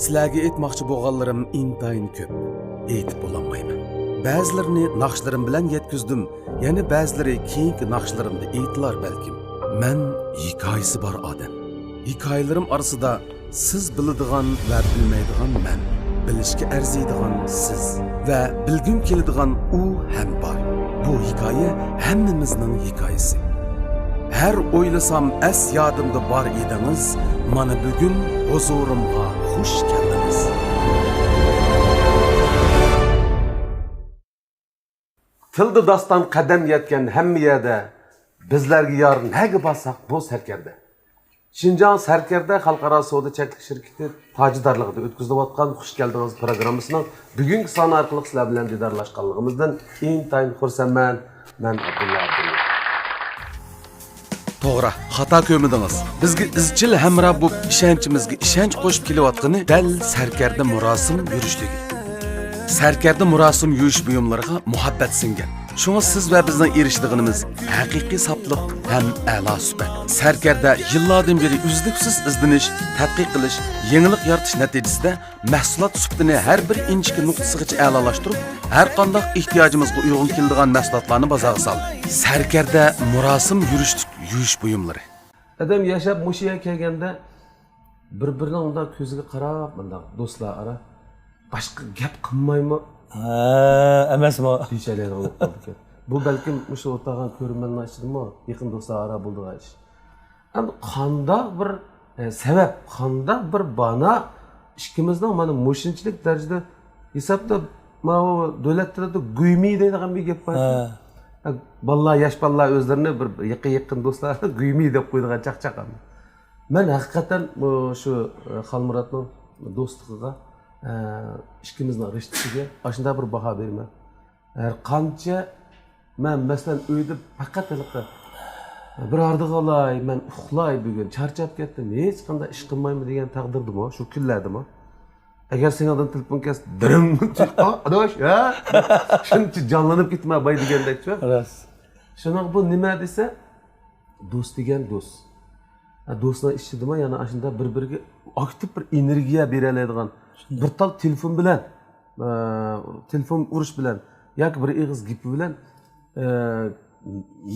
Sizlarga aytmoqchi bo'lganlarim intayin ko'p. Aytib bo'lolmayman. Ba'zilarini naqshlarim bilan yetkizdim, yana ba'zilari keyingi naqshlarimda aytlar balkim. Men hikoyasi bor odam. Hikoyalarim orasida siz biladigan va bilmaydigan men, bilishga arziydigan siz va bilgim keladigan u ham bor. Bu hikoya hammamizning hikoyasi. Her oylasam es yadımda bar ediniz, mana bugün huzurumga hoş geldiniz. Tildi dastan qadam yetken hemmi yerde, bizlerge yarın nege bassak bu serkerde. Şinjan Serker'de Halkara Soda Çeklik Şirketi tacidarlığıda ötküzülüp atkan hoş geldiniz programısının bugünkü sahne arkalık sizler bilen didarlaşkanlığımızdan intayin xursanman, men Abdullah Abdullah. To'g'ri, xato ko'midingiz. Bizga izchil hamroh bo'lib ishonchimizga ishonch qo'shib kelayotgani dal Sarkarda murosim yurishligi. Sarkarda murosim yurish buyumlariga muhabbat singan. Shunga siz va bizning erishdiganimiz haqiqiy sopliq ham a'lo suhbat. Sarkarda yillardan beri uzluksiz izlanish, tadqiq qilish, yangilik yaratish natijasida mahsulot sifatini har bir inchki nuqtasigacha a'lolashtirib, har qanday ehtiyojimizga uyg'un keladigan mahsulotlarni bozorga soldi. Sarkarda murosim yurish buyumlari. Adam yashab mushiga kelganda bir-birining unda ko'ziga qarab, bunda do'stlar ara boshqa gap qilmaymi? Emasmi? Deyishayotgan. Bu balkim o'sha o'tag'an ko'rmanlar ichidimi, yaqin do'stlar ara bo'ldigan ish. Endi qanday bir sabab, qanday bir bana ikkimizning mana mushinchilik darajada hisobda mana davlatlarda guymi deydigan bir gap bor. Ballar, yosh ballar o'zlarini bir yaqin do'stlar guymi deb qo'ydigan chaqchaqam. Men haqiqatan shu Xalmuratning do'stligiga, ikkimizning rishtasiga ashunda bir baho berman. Har qancha men masalan uyda faqat bir ardiq olay, men uxlay bugun, charchab ketdim, hech qanday ish qilmayman degan taqdirdimi, shu kunlardimi? Agar sendan telefon kelsa, dirim, adosh, ha? Shuncha jonlanib ketma bay degandek-chi. Ras. Shunaqa bu nima desa, do'st degan do'st. Do'stlar ishidimi, yana ashunda bir-biriga aktiv bir energiya bera oladigan bir tal telefon bilan, telefon urish bilan yoki bir ig'iz gapi bilan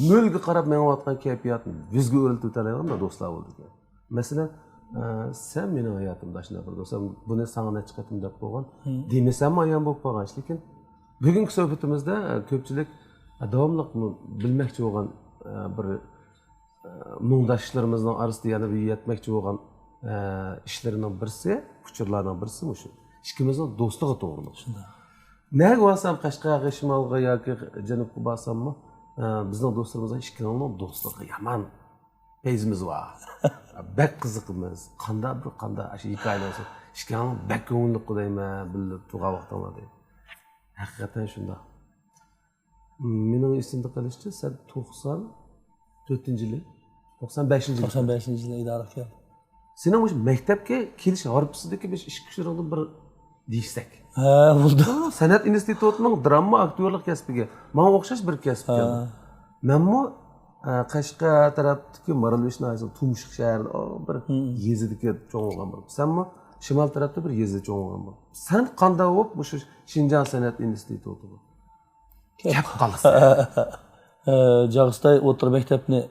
nolga qarab menayotgan kayfiyatni yuzga o'raltib o'tadigan do'stlar bo'ldi. Masalan, sen mening hayotimda shunday bir do'stim, buni sana necha qatim deb qo'ygan, demasam ayon bo'lib qolgan. Lekin bugungi suhbatimizda ko'pchilik davomli bilmoqchi bo'lgan bir mungdoshlarimizning orasida yana bir yetmoqchi bo'lgan ishlarining birisi, uchurlarning birisi shu. Ikkimizning do'stligi to'g'riliq. Shunday. Nega bo'lsam Qashqarga, Shimolga yoki Janubga borsammi, bizning do'stlarimizning ikkimizning do'stligi yomon peyzimiz var. Bek qiziqimiz, qanday shu hikoyalar. Ishkani bek ko'ngilli qudayman, bilib turgan vaqtda deydi. Haqiqatan shunda. Mening esimda qolishicha, sen 94-yil, 95-yil. 95-yilda idora qilgan. Sening o'sha maktabga kelish harbisidagi biz ish kuchlarni bir deysak. Ha, bo'ldi. San'at institutining drama aktyorlik kasbiga, menga o'xshash bir kasb keldi. Menmi Qashqar tarafdagi Maralbeshni aytsa Tumshuq shahrida bir yezidagi cho'ng'ilgan bo'lib. Senmi shimol tarafda bir yezida cho'ng'ilgan bo'lib. Sen qanday bo'lib shu Shinjan san'at institutiga kelib qolsan? Jag'istay o'tir maktabni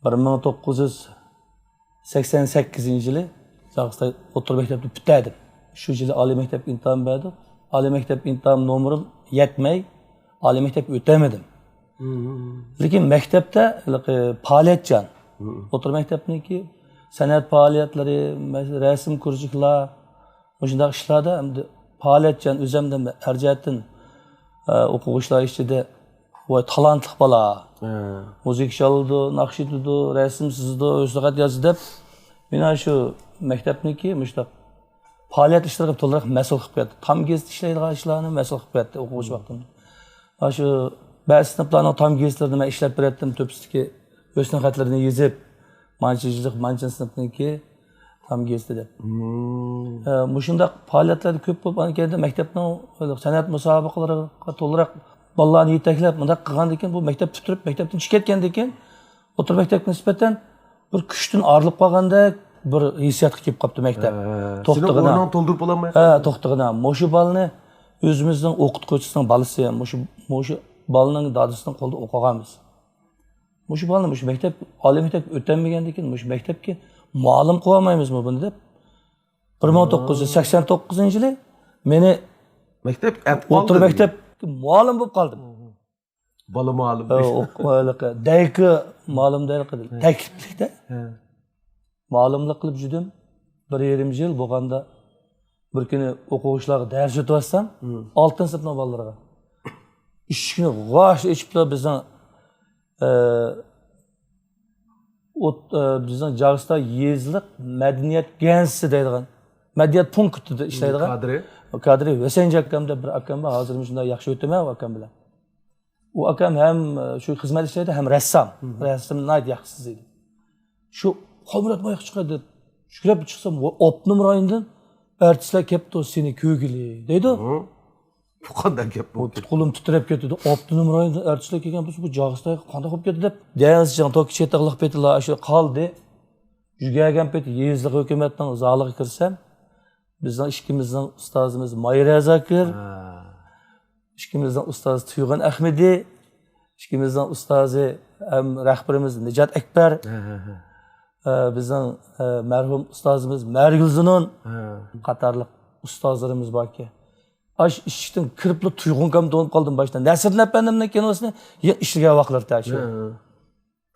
1988-yili Jag'istay o'tir maktabni bitirdim. Shu yili oliy maktabga imtihon berdim. Oliy maktab imtihon nomerim yetmay, oliy maktabga o'tamadim. Lekin maktabda faoliyatchan. O'tir maktabniki san'at faoliyatlari, rasm kurslar, o'shunday ishlarda faoliyatchan o'zimdan arjatdan o'quvchilar ichida voy talantli bola. Musiqa chaldi, naqsh etdi, rasm chizdi, o'zlaqat yozdi deb meni shu maktabniki mushtaq faoliyat ishlariga to'liq mas'ul qilib ketdi. Tam gezit ishlaydigan ishlarni mas'ul qilib ketdi o'quvchi vaqtimda. Shu ba'zi sinflarning tam gezitlarini men ishlab berdim, to'pisidagi o'z xatlarini yozib, mancha sinfniki tam geziti deb. Mushunda faoliyatlar ko'p bo'lib keldi, maktabning san'at musobaqalariga to'liq bolalarni yetaklab, bunday qilgandan keyin bu maktab bitirib, maktabdan chiqib ketgandan keyin o'tir maktabga nisbatan bir kuchdan ayrılib qolganda bir hissiyatga kelib qolibdi maktab. Seni o'rnini to'ldirib ololmay. To'xtag'ina. Mushu balni o'zimizning o'qituvchisining balasi, mushu balning dadasining qo'lida o'qiganmiz. Mushu balni mushu maktab, oliy maktab o'tmagandan keyin mushu maktabga muallim qila olmaymizmi buni deb 1989-yili meni Maktab o'rta maktabga muallim bo'lib qoldim. Bola muallim. Dayki muallim deyiladi. Takliflikda. Muallimlik qilib judim 1,5 yil bo'lganda bir kuni o'quvchilarga dars o'tyapsam, 6-sinfning bolalariga. Ishni g'osh ichiblar bizning bizning Jag'iston yezliq madaniyat gensi deydigan, madaniyat punktida ishlaydigan kadri Husaynji akam deb bir akam bor, hozir shunday yaxshi o'taman u akam bilan. U akam ham shu xizmat ishlaydi, ham rassom. Rassomni yaxshi edi. Shu Qomrat moyaq chiqadi. Shukrab chiqsam, opnim rayondan artistlar kelibdi, seni ko'gili deydi. Bu qanday gap bu? Qo'lim titrab ketdi. Opnim rayondan artistlar kelgan bu Jag'istonga qanday bo'lib ketdi deb. Dayazjon toki chetaqliq petilar shu qoldi. Jugagan peti yezliq hukumatning zaliga kirsam, bizning ishkimizning ustozimiz Mayra Zakir, ishkimizning ustozi Tuyg'un Ahmedi, ishkimizning ustozi ham rahbarimiz Nijat Akbar. Bizning marhum ustozimiz Margulzinon qatorliq ustozlarimiz borki. Ash ishdan kiribli Tuyg'unkam do'nib qoldim boshdan. Nasriddin apandimning kinosini ishlagan vaqtlar tashi.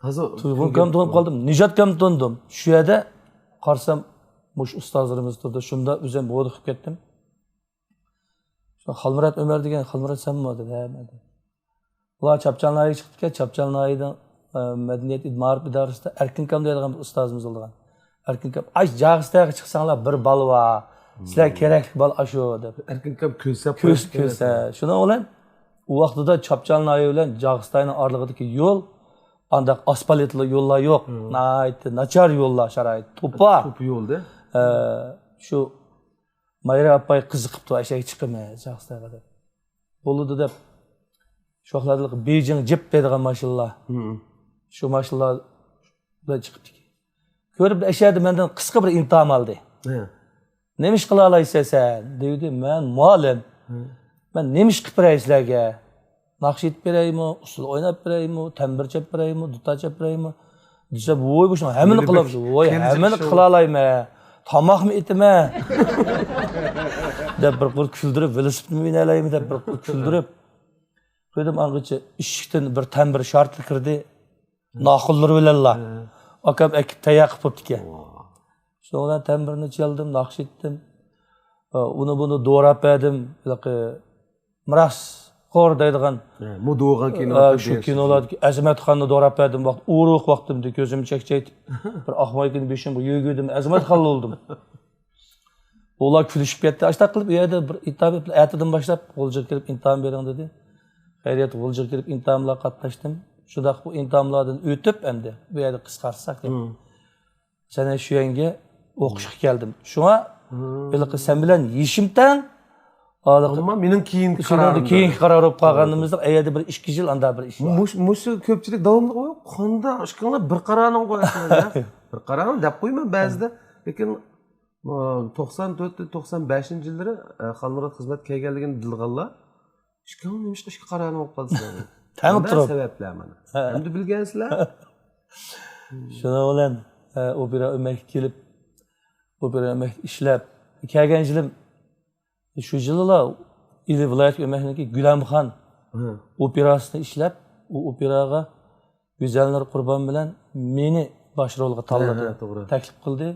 Hozir Tuyg'unkam do'nib qoldim, Nijatkam do'ndim. Shu yerda qarsam mush ustozlarimiz turdi. Shunda o'zim bo'g'ib ketdim. Xalmurat Umar degan, Xalmurat sanmi dedi, ha dedi. Ular Chapchanlayga chiqdi-ki, Chapchanlaydan madaniyat ma'rif idorasida Erkinkam deydigan bir ustozimiz bo'lgan. Erkinkam, "Ay, Jag'istonga chiqsanglar bir bal va sizlar kerakli bal ashu" deb. Erkinkam ko'sa. Shuna bilan u vaqtida Chapchanlay bilan Jag'istonning oralig'idagi yo'l andaq asfaltli yo'llar yo'q. Nachar yo'llar sharoit. To'pa yo'lda. Shu Mayra apay qiziqibdi, ashak chiqimi Jag'istonga deb. Bo'ldi deb. Shoxlarlik Beijing jip deydigan mashinlar. Shu mashinlar bilan chiqibdi. Ko'rib ashadi mendan qisqa bir imtihon oldi. Nima ish qila olaysan sen? Dedi, men muallim. Men nima ish qilib beray sizlarga? Naqsh etib beraymi, usul o'ynab beraymi, tambir chap beraymi, duta chap beraymi? Desa, "Voy, bu shuni hammani qilamiz. Voy, hammani qila olayman. Tomoqmi etaman?" deb bir kuldirib, velosipedni o'ynalaymi deb bir kuldirib qo'ydim angacha eshikdan bir tambir shartli kirdi. Naqullar bilanlar. Akam akib tayaqib bo'libdi. Sonra tambirni chaldim, naqsh etdim. Uni buni doğrab berdim. Miras qor deydigan. Mudo'g'an kino. Shu kinolardagi Azimatxonni doğrab berdim. Vaqt uruq vaqtimda ko'zimni chakchaytib, bir ahmoqning beshim bu yugurdim, Azimatxon oldim. Ular kulishib ketdi. Ashta qilib, u yerda bir itob aytidan boshlab G'uljir kirib imtihon bering dedi. Xayriyat G'uljir kirib imtihonlarga qatnashdim. Shunda bu imtihonlardan o'tib endi bu yerda qisqartsak deb. Sana shu yanga o'qishga keldim. Shunga biliqi sen bilan yeshimdan Ammo mening keyingi qaror olib qolganimizda ayada bir 2 yil anda bir ish. Mushu ko'pchilik davomli qo'yib, qanda ishqinglar bir qarorni qo'yasizlar. Bir qarorni deb qo'yman ba'zida, lekin 94-95-yillari Xalmurat xizmat kelganligini bilganlar ishqinglar nima ishga qarorni olib qoldinglar. Tanib turib sabablar mana. Endi bilgansizlar. Shuna bilan opera o'mak kelib, opera o'mak ishlab kelgan yilim shu yillar ili viloyat o'makniki Gulamxon operasini ishlab, u operaga Go'zalnur Qurbon bilan meni bosh rolga tanladi. Taklif qildi.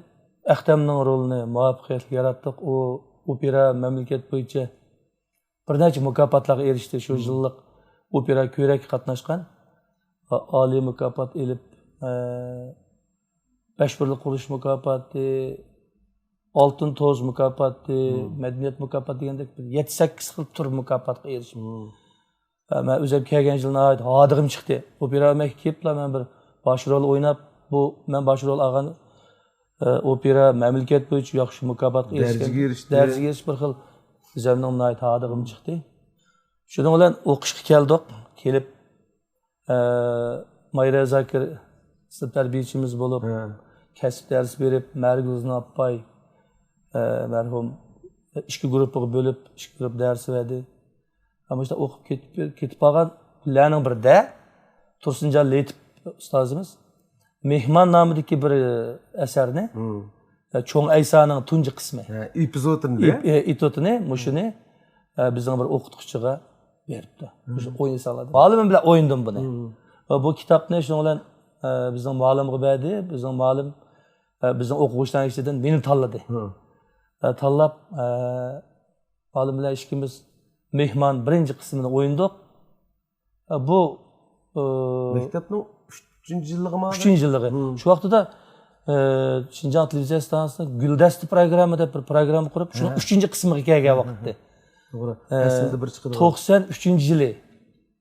Ahtamning rolini muvaffaqiyatli yaratdik. U opera mamlakat bo'yicha bir necha mukofotlarga erishdi. Shu yillik opera ko'rak qatnashgan. Oliy mukofot elib, Bashburli qurilish mukofoti, Oltin to'z mukofoti, madaniyat mukofoti degandek 7-8 xil tur mukofotga erishdim. Men o'zim kelgan yilni hodirim chiqdi. Operaga keliblar, men bir bosh rol o'ynab, bu men bosh rol olgan opera mamlakat bo'yicha yaxshi mukofotga erishdim. Darjiga erishib bir xil o'zimning hodirim chiqdi. Shuning bilan o'qishga keldik. Kelib Mayra Zakir tarbiyachiimiz bo'lib, kasb ders berib, Marguzni Appay merhum ikki guruhga bo'lib, ikki guruh ders berdi. Ama işte o'qib ketib qolgan kunlarning birida Tursunjon Letip ustozimiz Mehmon nomidagi bir asarni Cho'ng Aysoning tunji qismi epizodini mushuni bizning bir o'qituvchiga beribdi. O'sha o'yin soladi. Muallim bilan o'yindim buni. Va bu kitobni shuning bilan bizning muallimga berdi. Bizning muallim bizning o'quvchilar ichidan meni tanladi. Tanlab muallim bilan ikkimiz Mehmon birinchi qismini o'yindik. Bu maktabning 3-yilligimi? 3-yilligi. Shu vaqtida Şinjan televiziya stansiyasida Guldasti programma deb bir program qurib, shuni 3-qismiga kelgan vaqtda. To'g'ri. Aslida bir chiqdi. 93-yili.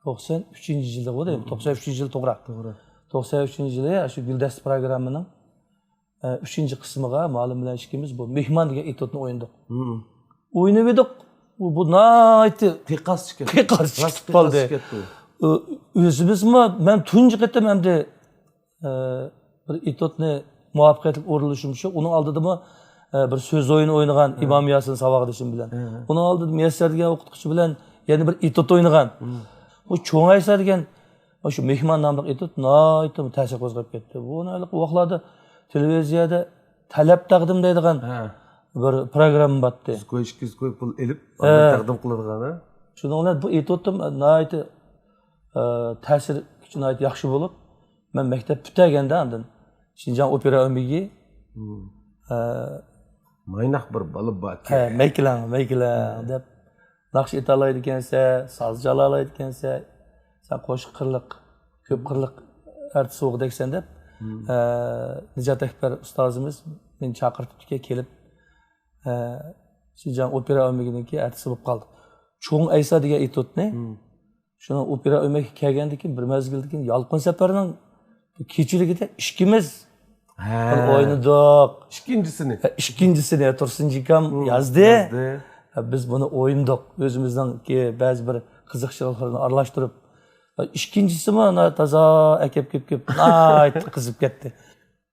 93-yili bo'ldi. 93-yil to'g'ri. To'g'ri. 93-yili shu Guldasti programmaning 3-qismiga muallim bilan ikkimiz bu Mehmon degan etodni o'yindik. O'ynab edik. Bu nayti Teqas chiqdi. Teqas chiqib qoldi. O'zimizmi men tunji qatam hamda bir etodni muvaffaqiyatli o'rilishim shu. Uning oldida bir so'z o'yini o'ynagan İmam Yasin Savag'dishim bilan. Uning oldida Muyassar degan o'qituvchi bilan yana bir etod o'ynagan. Bu Cho'ng Ayso degan shu Mehmon nomli etod nayti ta'sir qo'zg'ab ketdi. Buni vaqtlarda televiziyada talab taqdim deydigan bir program batdi. Ko'yish pul elib taqdim qiladigan. Shuning bilan bu etoddim nayti ta'sir uchun nayti yaxshi bo'lib, men maktab bitaganda andin Şinjan opera o'migi maynoq bir bola bor. Maykilan deb naqsh eta oladi ekansa, soz chala oladi ekansa, sen qo'shiq qirliq, ko'p qirliq artist o'qidaksan deb Nijat Akbar ustozimiz meni chaqiribdi kelib Şinjan opera o'miginiki artist bo'lib qoldi. Cho'ng Ayso degan etodni shuni opera o'migiga kelgandan keyin bir mezgildan keyin Yolqin safarning kechiligida ikkimiz o'ynadik. Ikkinchisini Tursunjikam yozdi. Biz buni o'yindik. O'zimizdan ba'zi bir qiziqchiliklarni aralashtirib. Ikkinchisimi toza akab kep qizib ketdi.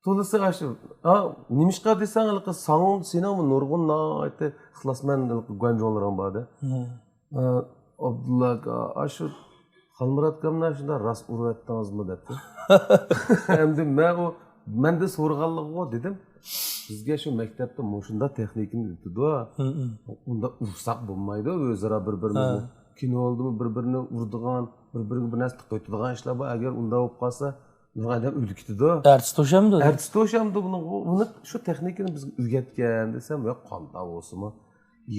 To'lisi shu. Nimishqa desang, so'ng senami nurg'un aytdi, ixlosman guanjonlarim borda. Abdulla shu Xalmurat kamdan shunda ras urayotdingizmi debdi. Endi men de so'rganlig'o dedim. Bizga shu maktabda shunda texnikani o'tdi. Unda ursak bo'lmaydi, o'zaro bir-birimizni kino oldimi bir-birini urdigan, bir-biriga bir narsa qo'yadigan ishlar bor. Agar unda bo'lib qolsa, nima odam o'lib ketadi. Artist o'shamdi. Buni shu texnikani bizga o'rgatgan desam, yo'q, qanda bo'lsinmi?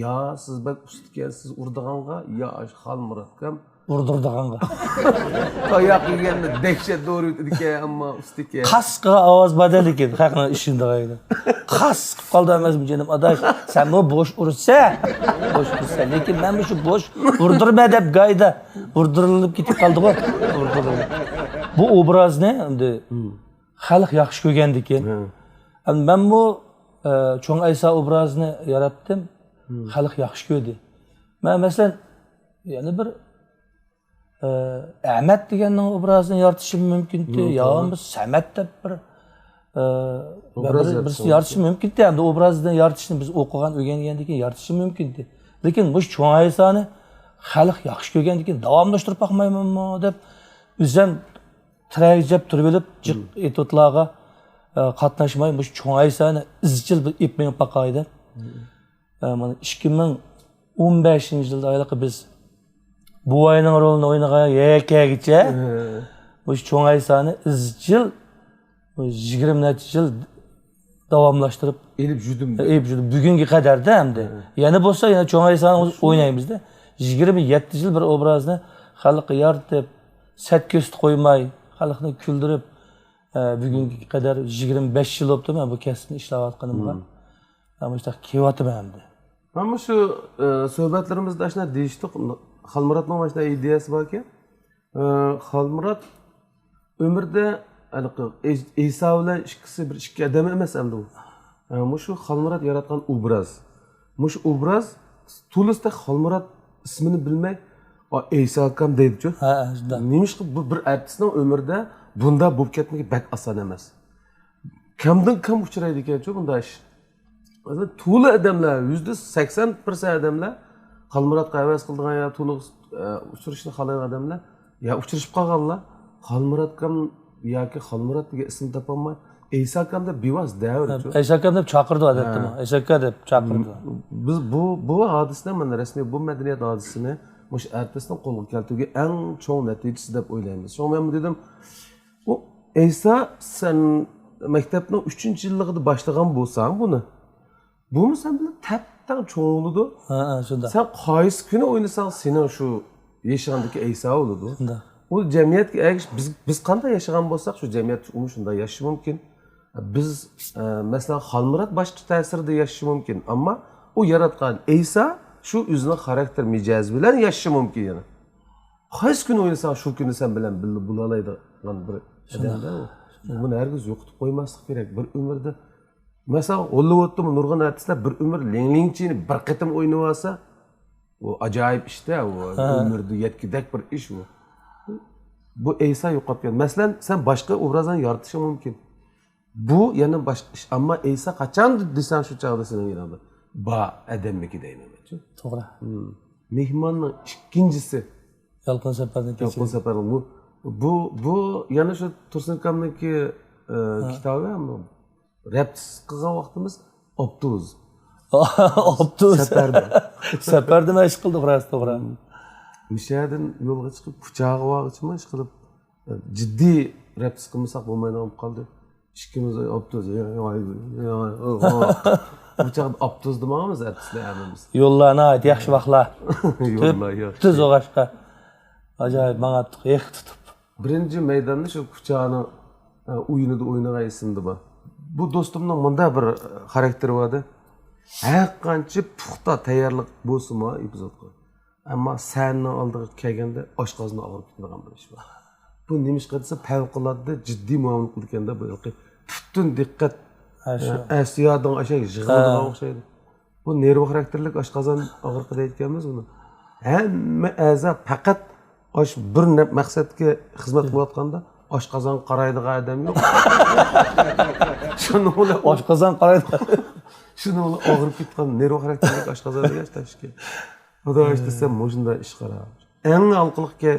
Ya siz bak ustkansiz urdiganga, ya Xalmurat kam urdirdiganga. Toyoq yeganda dehshat doğru ekan, ammo ustiki. Qasqa ovoz badal ekan, haqni ishindagaydi. Qas qilib qoldi emasmi jenim adash, sen bu bo'sh ursa, lekin men shu bo'sh urdirma deb gayda urdirilib ketib qoldi-ku. Bu obrazni endi xalq yaxshi ko'rgandi ekan. Men bu Cho'ng Ayso obrazini yaratdim. Xalq yaxshi ko'rdi. Men masalan yana bir Ahmet deganning obrazini yaratishim mumkin-di, yoki Samat deb bir birisi yaratishim mumkin-di. Endi obrazni yaratishni biz o'qigan, o'rgangandan keyin yaratishim mumkin-di. Lekin bu Cho'ng Aysoni xalq yaxshi ko'rgandan keyin davomlashtirib boqmaymanmi deb o'zim tirajab turib olib, jiq etodlarga qatnashmay bu Cho'ng Aysoni izchil bir ip minib boqaydi. Mana 2015-yilda ayliq biz bu oyning rolini o'ynagan yakkagicha bu Cho'ng Aysoni izchil 20 necha yil davomlashtirib elib judim. Bugunga qadarda hamda. Yana bo'lsa yana Cho'ng Aysoni o'ynaymiz-da. 27 yil bir obrazni xalqqa yaratib, satko'st qo'ymay, xalqni kuldirib, bugunga qadar 25 yil bo'libdi men bu kasbni ishlayotganimga. Mana shu kelyapman hamda. Mana shu suhbatlarimizda shuna deyishdik. Xalmuratning mana shunday ideyasi bor ekan. Xalmurat umrda Ayso bilan ikkisi bir ikki odam emas endi u. Shu Xalmurat yaratgan obraz. Shu obraz to'lisida Xalmurat ismini bilmay Ayso akam deydi-ku. Nima bu bir artistning umrida bunda bo'lib ketmagi bak oson emas. kamdan kam uchraydi ekan-ku bunday ish. Masalan, to'la odamlar, %80% odamlar Xalmuratga havas qildigan yo to'liq uchrashishni xohlagan odamlar ya uchrashib qolganlar. Xalmuratga yoki Xalmurat degan ism topolmay, Eysa akam deb bevos davr. Eysa akam deb chaqirdi odatda. Eysa aka deb chaqirdi. Biz bu hodisani mana rasmiy bu madaniyat hodisasini mush artistning qo'lga keltirgan eng cho'ng natijasi deb o'ylaymiz. So'ng men dedim, u Eysa sen maktabning 3-yilligida boshlagan bo'lsang buni. Bu sen bilan tapdan cho'ng'ildi. Ha, shunda. Sen qaysi kuni o'ynasang sening shu yashagandagi Eysa bo'ladi. Shunda. U jamiyatga biz qanday yashagan bo'lsak shu jamiyat uni shunday yashashi mumkin. Biz masalan Xalmurat boshqa ta'sirda yashashi mumkin, ammo u yaratgan Eysa shu o'zining xarakter mijozi bilan yashashi mumkin yana. Qaysi kuni o'ynasang shu kuni sen bilan birga bo'lalaydigan bir odamda u. Buni hargiz yo'qotib qo'ymaslik kerak. Bir umrda masalan Hollywoodda nurg'un artistlar bir umr Lingchini bir qatim o'ynab olsa, u ajoyib ishda, u umrda yetkidak bir ish u. Bu Eysa yo'qolib ketgan. Masalan, sen boshqa obrazlarni yaratishing mumkin. Bu yana boshqa ish, ammo Eysa qachon desan shu chog'da sening yanada ba odamniki deyman. To'g'ri. Mehmonning ikkinchisi Yolqin safardan Yolqin safarning bu yana shu Tursunakamniki kitobi ham rap qilgan vaqtimiz Optuz. Optuz. Safarda. Safarda mashq qildik rost to'g'ri. O'shadan yo'lga chiqib kuchog'i vog'ichmi ish qilib jiddiy rap qilmasak bo'lmaydi olib qoldi. Ikkimiz Optuz. Bu chaqda Optuz demaymiz artistlar hammamiz. Yo'llarni ayt, yaxshi vaqtlar. Yo'llar yaxshi. Tuz o'g'ashqa. Ajoyib ma'natliq ex tutib. Birinchi maydonda shu kuchani o'yinida o'ynagan esimda bor. Bu do'stimning bunda bir xarakteri bor edi. Har qancha puxta tayyorlik bo'lsa-mu epizodga. Ammo sahna oldiga kelganda oshqozni og'irib ketmagan bir ish bor. Bu nima ish qilsa favqulodda jiddiy muomala qilganda bu butun diqqat asiyodon o'sha yig'iladigan o'xshaydi. Bu nerv xarakterlik oshqozon og'riqi deyotganmiz buni. Hamma a'zo faqat osh bir maqsadga xizmat qilayotganda oshqozon qaraydigan odam yo'q. Shuni ular Oshqozon qaraydi. shuni ular og'rib ketgan nerv xarakterlik oshqozonga tashlashga. Xudo ishtasa shunda ish qarab. Eng alqiliqga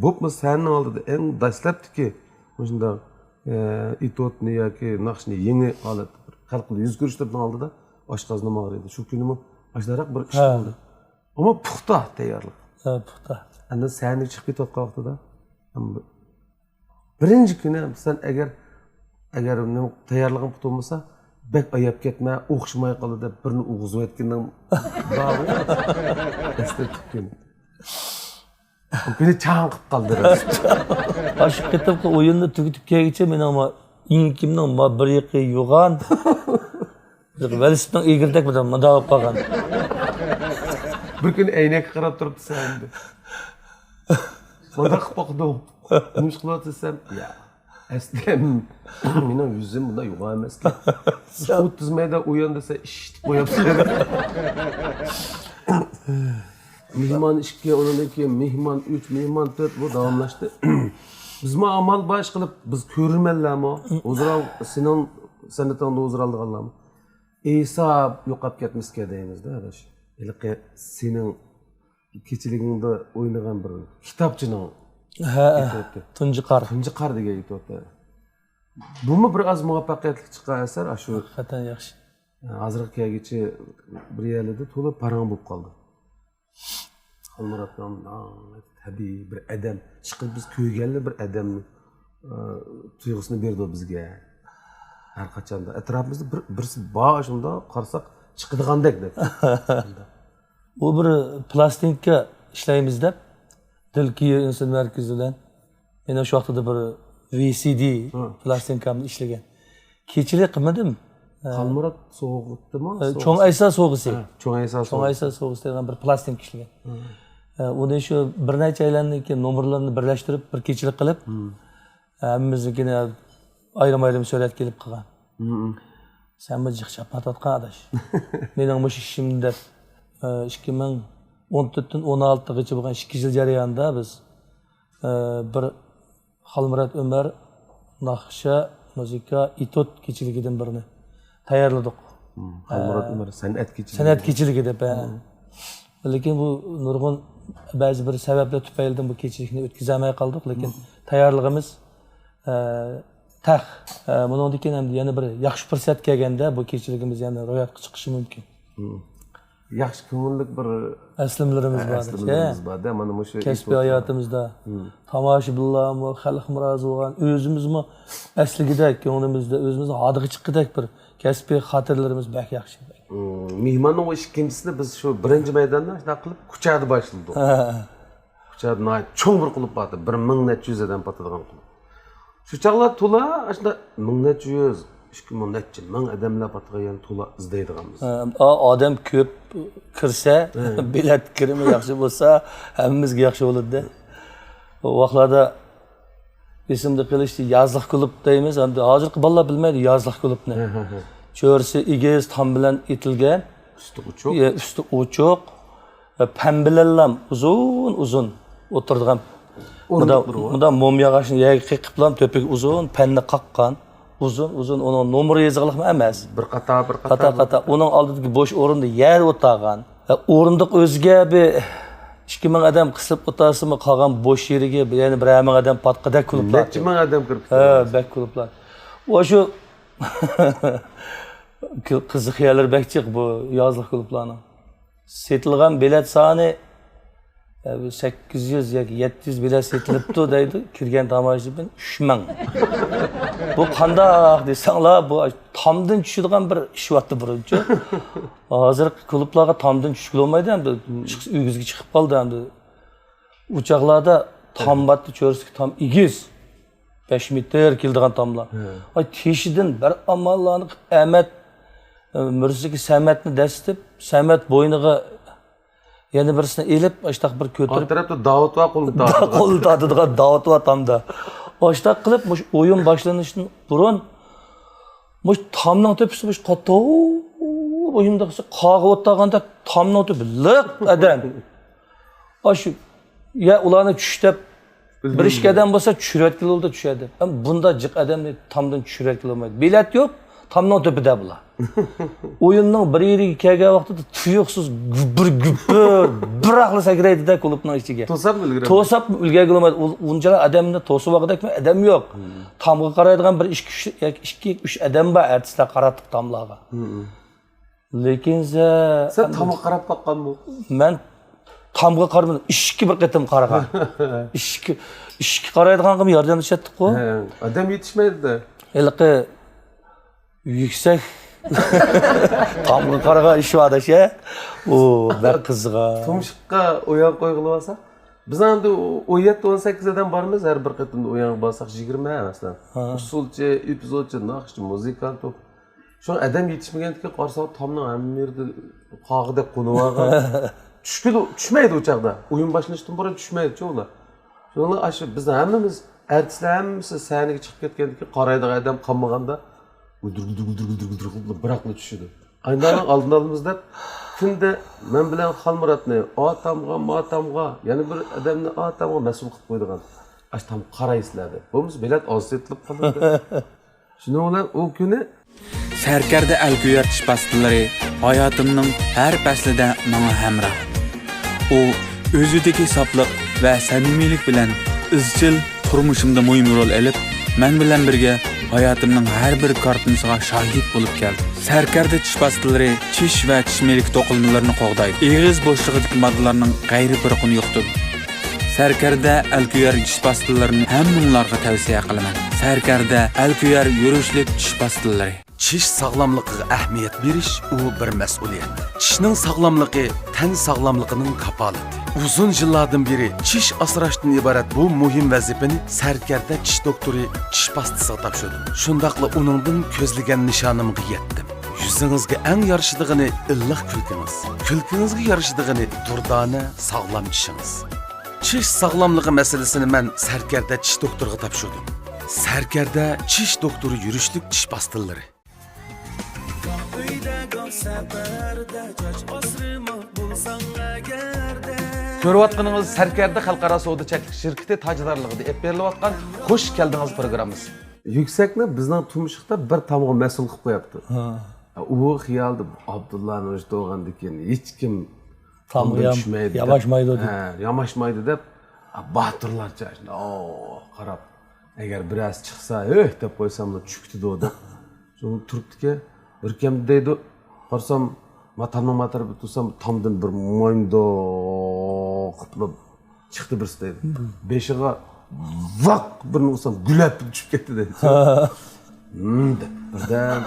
bo'pmi sanni oldida eng dastlabdiki shunda itotni yoki naqshni yangi holat xalqni yuz ko'rishlarning oldida oshqozon og'riydi. Shu kunimi ashlaraq bir ish qildi. Ammo puxta tayyorlik. Ha, puxta. Endi sahnaga chiqib ketayotgan vaqtida birinchi kuni sen agar tayyorlig'im puxta bo'lmasa bek ayab ketma, o'xshamay qoldi deb birini o'g'izib aytgandan bog'i. Eslatib bu kuni chang'ib qoldi. Aşık ketib o'yinni tugatib kelguncha men ama inkimning bir yiqi yo'g'on. Velosipedning egirdak bilan madab qolgan. Bir kuni aynakka qarab turibdi sen. Bunda qilib boqdim. Nima qilyapsan? Ya. Aslida mening yuzim bunda yo'q emas-ku. 30 mayda o'yin desa ish qo'yapsan. Mehmon 2, undan keyin mehmon 3, mehmon 4 bu davomlashdi. Bizmi amal baş qilib biz ko'rmanlarmi? O'zaro sening san'atingda o'zaro olganlarmi? Eysa yo'qolib ketmiska deymizda adash. Ilqi sening kechiligingda o'ynagan bir kitobchining Ha, tunji qar. Tunji qar degan aytibdi. Bumi bir oz muvaffaqiyatli chiqqan asar, shu Haqiqatan yaxshi. hozirgi kelgichi bir yilda to'liq parang bo'lib qoldi. Xalmuratdan tabiiy bir odam, chiqib biz ko'rganlar bir odamni tuyg'usini berdi bizga. Har qachonda atrofimizda birisi bor shunda qarasak chiqadigandek deb. Bu bir plastinka ishlaymiz deb Dilkiyo inson markazidan men o'sha vaqtda bir VCD plastinkamni ishlagan. Kechilik qilmadim. Xalmurat so'g'itdimi? Cho'ng Aysa so'g'isi. Cho'ng Aysa so'g'isi degan bir plastinka ishlagan. Uni shu bir necha aylandan keyin nomerlarni birlashtirib bir kechilik qilib hammamiznikini ayrim surat kelib qilgan. Sen bu jiqchab patatgan adash. Mening bu ishimda 2014dan 16gacha bo'lgan 2 yil jarayonida biz bir Xalmurat Umar naqsha Muzika etud kechiligidan birini tayyorladik. Xalmurat Umar san'at kechiligi. San'at kechiligi deb. Lekin bu nurg'un ba'zi bir sabablar tufaylidan bu kechilikni o'tkazolmay qoldik, lekin tayyorligimiz taq. Bundan keyin ham yana bir yaxshi fursat kelganda bu kechiligimiz yana ro'yobga chiqishi mumkin. Yaxshi ko'ngillik bir Aslimlarimiz bor. aslimlarimiz bor-da, mana shu Kasbiy hayotimizda tomoshabinlarmi, xalq rozi bo'lgan, o'zimizmi asligidek ko'nglimizda o'zimizni hodiga chiqqidek bir kasbiy xotirlarimiz bak yaxshi. Mehmonning ikkinchisini biz shu birinchi maydonda shunaqa qilib kuchada boshladik. Kuchada cho'ng bir qilib bordi, 1400 odam botadigan qilib. Shu chaqlar to'la shunda 1400 2000 odamlar botgan to'la izlaydiganmiz. Odam ko'p kirsa, bilet kirimi yaxshi bo'lsa, hammamizga yaxshi bo'ladi-da. O vaqtlarda esimda qilishdi yozliq klub deymiz. Endi hozirgi bolalar bilmaydi yozliq klubni. Cho'rsi egiz tom bilan etilgan, usti uchuq va pambilallam uzun o'tirgan. Bunda mum yog'ochni qiqib bilan to'piga uzun panni qaqqan. Uzun onun nomeri yazılıq mı emas. Bir qata. Onun aldığındaki boş orunda yer o'tağan. Orundaq özge bir 2000 adam qısıb o'tası mı qalğan boş yeriga yani bir 1000 adam patqadak klublar. Neçə min adam kirib. Bek klublar. O şu qiziq yerler bekçik bu yazlıq klublarning. Setilgan bilet sani 800 yoki 700 bilet setilibdi deydi. Kirgan tomoshabin 3000. Bu qandaq desanglar bu tomdan tushadigan bir ish vaqti birinchi. Hozir klublarga tomdan tushib olmaydi endi uyingizga chiqib qoldi endi. Uchoqlarda tom batdi cho'rski tom 5 metr keldigan tomlar. Ay teshidan bir amallarni Ahmet Mürsiki Sametni dastib, Samet bo'yniga yana birisini elib, ashtaq bir ko'tarib. Tarafda Davut va qo'lni tatadigan Davut va tomda. Ashtaq qilib, mush o'yin boshlanishdan burun mush tomning tepisi mush qattiq o'yinda qog'i o'taganda tomning tepi liq adam. Ashu ya ularni tushdab bir ishga adam bo'lsa tushirayotgan yo'lda tushadi. Bunda jiq odamni tomdan tushirayotgan olmaydi. Bilet yo'q, tomning tepida bular. O'yinning bir yeriga kelgan vaqtida tuyuqsiz bir aqli sakraydi-da klubning ichiga. To'sab ulgurgan olmaydi. Unchalar odamni to'sib vaqtdakmi adam yo'q. Tomga qaraydigan bir 2-3 odam bor, artistlar qaratib tomlarga. Lekin sen tomga qarab baqqanmi? Men tomga qaramadim, ishki bir qatim qaragan. Ishki qaraydiganga yordamlashatdik-ku. Odam yetishmaydi-da. Eliqi yüksek tomga qaragan ish va'dashi. O bir qizg'a. Tumshiqqa o'yan qo'yg'ilib olsak, biz endi 17-18 odam bormiz, har bir qatimda o'yan bo'lsak 20 emasdan. Usulchi, epizodchi, naqshchi, muzikant to'p. Şu adam yetişmegandikka qarasa tomning hamma yerda qog'ida qo'nib olgan. Tushmaydi o'chaqda. O'yin boshlanishdan burun tushmaydi-chi ular. Shunga aşı biz hammamiz artistlar hammasi sahnaga chiqib ketgandikka qaraydigan odam qolmaganda biroqli tushidi. Aynan oldinamiz deb kunda men bilan Xalmuratni atamga, yana bir odamni atamga mas'ul qilib qo'ydigan. Ashtam qaraysizlar deb. Bo'lmasa bilet oz setilib qoladi. Shuni bilan o kuni Sərkərdə əl-güyər tiş pastillari hayatımның hər fəslində mənə həmrah. O, özüdəki saflıq və səmimilik bilən izchil turmuşumda mühim rol elib, mən bilən birgə hayatımның hər bir kartınısına şahid olub gəldi. Sərkərdə tiş pastillari tiş və tişmelik toqulmalarını qoğdaydı. Eğiz boşluğudaki maddelerinin gayri bir qını yoxdur. Sərkərdə əl-güyər tiş pastillarini həmminlarga tavsiyə qılaman. Sərkərdə əl-güyər yürüşlük tiş pastillari. Çiş sağlamlıqıga əhamiyət veriş u bir məsuliyyət. Çişning sağlamlığı tən sağlamlığının kapalati. Uzun yıllardan beri çiş asrashdan ibaret bu muhim vazifani Sərkərdə çiş doktoru çiş pastası tapşırdı. Şundaqla onundan közlegen nişanımga yetdim. Yüzünüzge en yarışıdığını ıllık külkiniz. Külkünüzge yarışıdığını durdana sağlam çişiniz. Çiş sağlamlığı meselesini mən Sərkərdə çiş doktoruga tapşırdım. Sərkərdə çiş doktoru yürüşlük çiş pastillari. Ko'rayotganingiz Sərkərdə Xalqaro savdo cheklik shirkati tajdarligida ep berilib atgan Xo'sh keldingiz programmasi. Yüksəkni bizning turmushda bir tamg'a mas'ul qilib qo'yapti. U xiyolda Abdullani o'sha tug'gandan keyin hech kim Tamg'a tushmaydi. yamashmaydi deb. Yamashmaydi deb batirlarcha qarab agar biroz chiqsa, deb qo'ysam tushibdi deb. Shuni turibdiki, bir kim deydi, qarsam matamning matarib tursam tomdan bir mo'yndo qilib chiqdi birisi deydi. Beshiga vaq bir nursam gulab tushib ketdi deydi. Birdan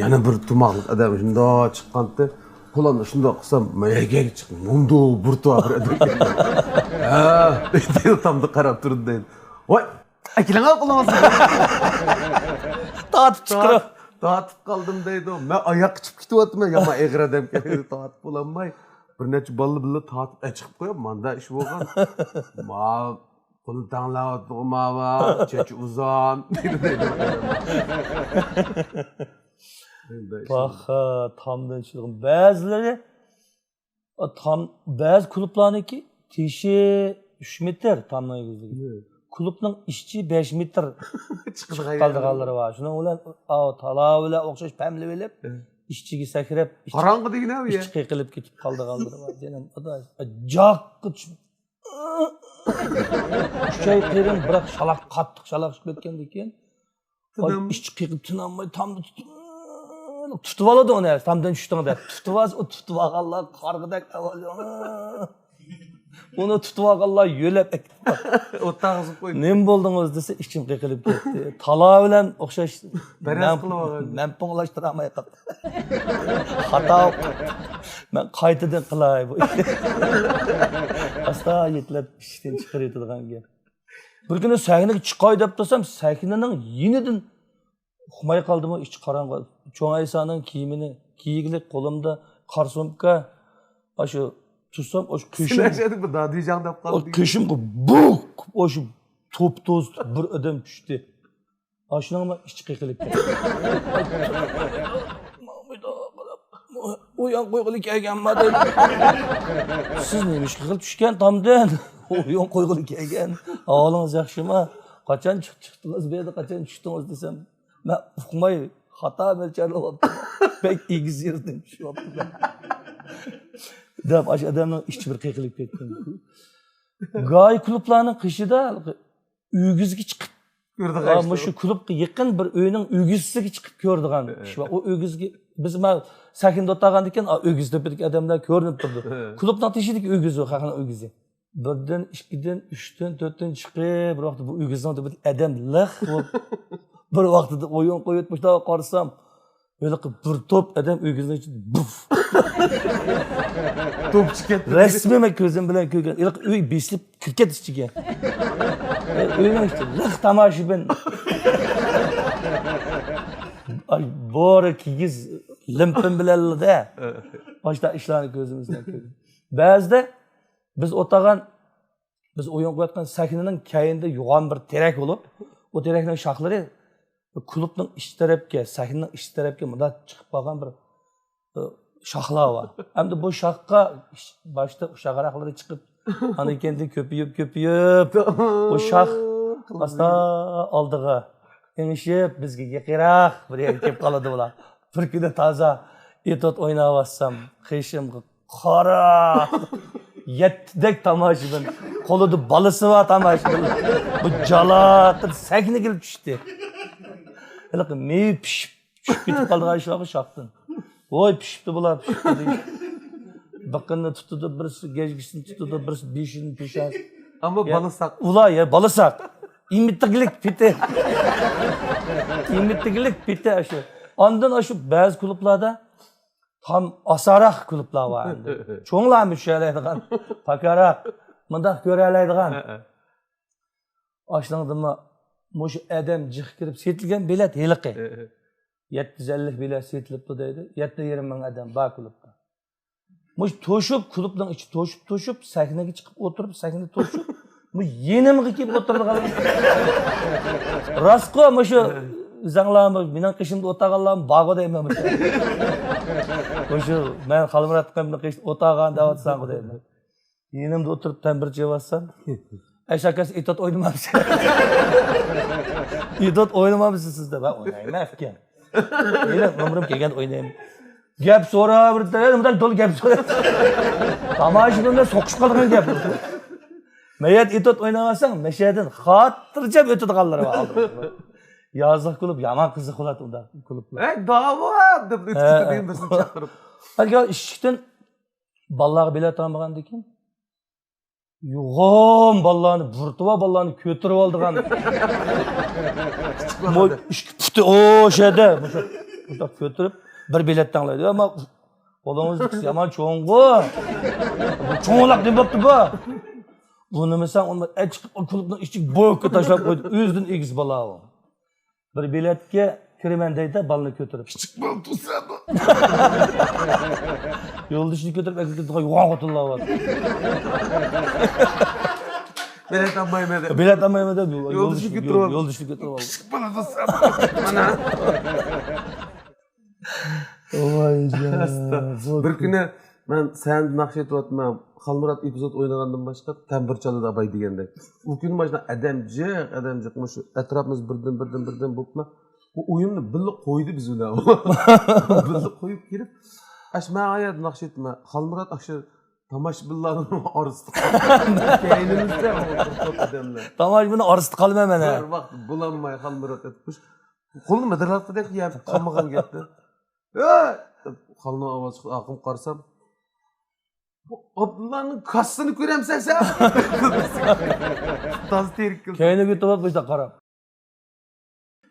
yana bir tumoqlik odam shundoq chiqqanda qo'lini shundoq qilsam mayaga chiqdi. Mundo burtuva bir odam. Deydi tomda qarab turdi deydi. Voy, akilanga qo'lamasın. Tatib chiqirib. Tatib qoldim deydi. Men oyoq chiqib ketyapman, yama eg'ir odam keldi, tatib bo'lolmay. Bir necha balla bilan tatib chiqib qo'yib, manda ish bo'lgan. Ma qo'l tanlayapti, mava, chech uzon deydi. Baxa, tamdan chiqib. Ba'zilari ba'zi klublarniki teshi 3 metr tamdan egizligi. Klubning ishchi 5 metr chiqib qolganlari bor. Shuni bilan tala bilan o'xshash pamli bo'lib, ishchiga sakrab, Qorong'i deginavi ya. ishchi qilib ketib qolganlari bor. Yana joqqa tushib. Uchay qirin biroq shalaq qattiq shalaq chiqib ketgandan keyin ishchi qiqib tinolmay tamni tutib oladi uni, tamdan tushding deb. Tutib olganlar qarg'idak Onu tutib olganlar yo'lab o'tag'izib qo'ydi. Nim bo'ldingiz desa ichim qiqilib ketdi. Tala bilan o'xshash Baraz qilib olgan. Men ponglashtiramay qoldim. Xato. Men qaytadan qilay bu. Asta yetlab ishdan chiqarib turgan gap. Bir kuni sahnaga chiqay deb tursam, sahnaning yenidan uxmay qoldimi, ichi qorong'i. Cho'ng Aysoning kiyimini kiyiglik qo'limda qarsumka, shu tutsam, o'sha ko'shim. Sinashadi bu dadijang deb O qoldi. köşümge buk oşu top toz bir adam düştü. Aşınama iç kıkılıp geldi. Uyan koyğulu kelgen var dedi. Siz neymiş kıkılıp düşken tamdan. Uyan koyğulu kelgen. Ağlınız yakşıma. Kaçan çıktınız beyde kaçan çıktınız desem. Ben uqmay hata melçerli oldu. Pek igiz yerdim şu yaptım. Dep aş adamın işçi bir kıkılıp kettim. Gay klublarning qishida uygizga chiqib ko'rdik. Mana shu klubga yaqin bir uyning uygizisiga chiqib ko'rdigan ish bor. O uygizga biz men sakinda o'tirgandan keyin uygiz tepidagi odamlar ko'rinib turdi. Klubning teshidagi uygiz o, haqini uygizi. Birdan, ikkidan, uchdan, to'rtdan chiqib, bir vaqt bu uygizning tepidagi odam liq bo'lib bir vaqtida o'yin qo'yibmişda qarsam, böyle bir top adam uygizning ichida buf. Top chiqib. Resmen ko'zim bilan ko'rgan. Ilq uy beslib kirket ichiga. Uyning ichida liq tomoshabin. Ay bora kigiz limpin bilanlarda. Boshda ishlarni ko'zimizdan ko'rdik. Ba'zida biz o'yin qo'yotgan sahnaning kayinda yo'g'on bir terak bo'lib, o terakning shoxlari klubning ich tarafga, sahnaning ich tarafga muddat chiqib qolgan bir shoxlar var. Hem de bu shoxga boshda o'sha g'araqlari chiqib, ana kendi köpüyüp o shox asta oldiga engishib bizga yaqinroq bir yerga kelib qoladi ular. Bir kuni toza etot o'ynayapsam, qishimga qora yettidek tomoshabin, qo'lida balisi var tomoshabin. Bu jalatib sakni kelib tushdi. Hali ne pishib ketib qolgan shoxdan. Oy pişipti bular pişipti. Bakınını tutudu, birisi gecgisini tutudu, birisi beşini peşer. Ama balısak. Ula ya balısak. İmittigilik piti. İmittigilik piti aşı. Ondan aşı bazı kulüplerde tam asarak kulüpler var. Çoğunlarmış şeylerden. Pakarak. Mındak görelerden. Aşlandı mı? Moş adam cık kirip setilgen bilet heliqi. 750 bilet setilipti deydi. 720 ming adam bor klubda. Mush to'shib klubning ichi to'shib sahnaga chiqib o'tirib, sahna to'shib, bu yenimga kelib o'tirdilar. Rostqo, mushu zanglarni mening qishimda o'tag'anlarni bog'i deyman. Mushu men Xalmurat qamni qish o'tag'an da'vat sanqi deyman. Yenimda o'tirib tambir chevatsam, Eşakası itot oynamamışsın. İtot oynamamışsın siz de. Ben oynayayım efken. Öyle ömrüm kelgen oynayayım. Gap sonra bir de bundan dolu gap sonra. Tamaşında sokuş kalgan gap. Meyet itot oynamasan meşeden hatırcam ötüdü kalları aldım. Yazık kılıp yaman kızık olat unda kulüpler. Dava deb ötkütü deyin birisini çaqırıp. Hadi işten ballağı bilet almagan dekin. Yuğum ballarını, burtuva ballarını kötürüp aldıgan. Putu o şeyde. Burada kötürüp bir bilet alaydı ama olamızdık yaman çoğungu. Çoğunlak ne yaptı bu? Bunu mesela onlar çıkıp o kulüpten içik boyukka taşlap koydu. Üzdün ikiz balağı. Bir biletke kirimen deydi balını kötürüp. Çıkmam tutsadı. Yol dışını götürüp ekildi yuvan kutulla var. Bilet almayım ede. Bilet almayım da yol dışını götürüp al. Yol dışını götürüp al. Bana tutsadı. Bana. Vay canına. Bir günü ben sen nakş etip atmam. Halmurat epizod oynagandan başka tambur çalıdı abay degende. O günün başına adamcık şu etrafımız birden bopma. Bu oyunni birga qo'ydi biz ular. Birga qo'yib kelib, ash men ayad naqsh etma. Halmurat aşı tomoshabinlarning orasida. Keynimizda odamlar. Tomoshabinni orasida qolmay mana. Bir vaqt bulanmay Halmurat etmiş. Qo'lni midirlatdek yeb qolmagan gapni. Halning ovozi chiqdi, aqim qarsam. Bu Abdullahning kassini ko'ramsan sen? Taz terik qildi. Keyni götürüp bizde qarab.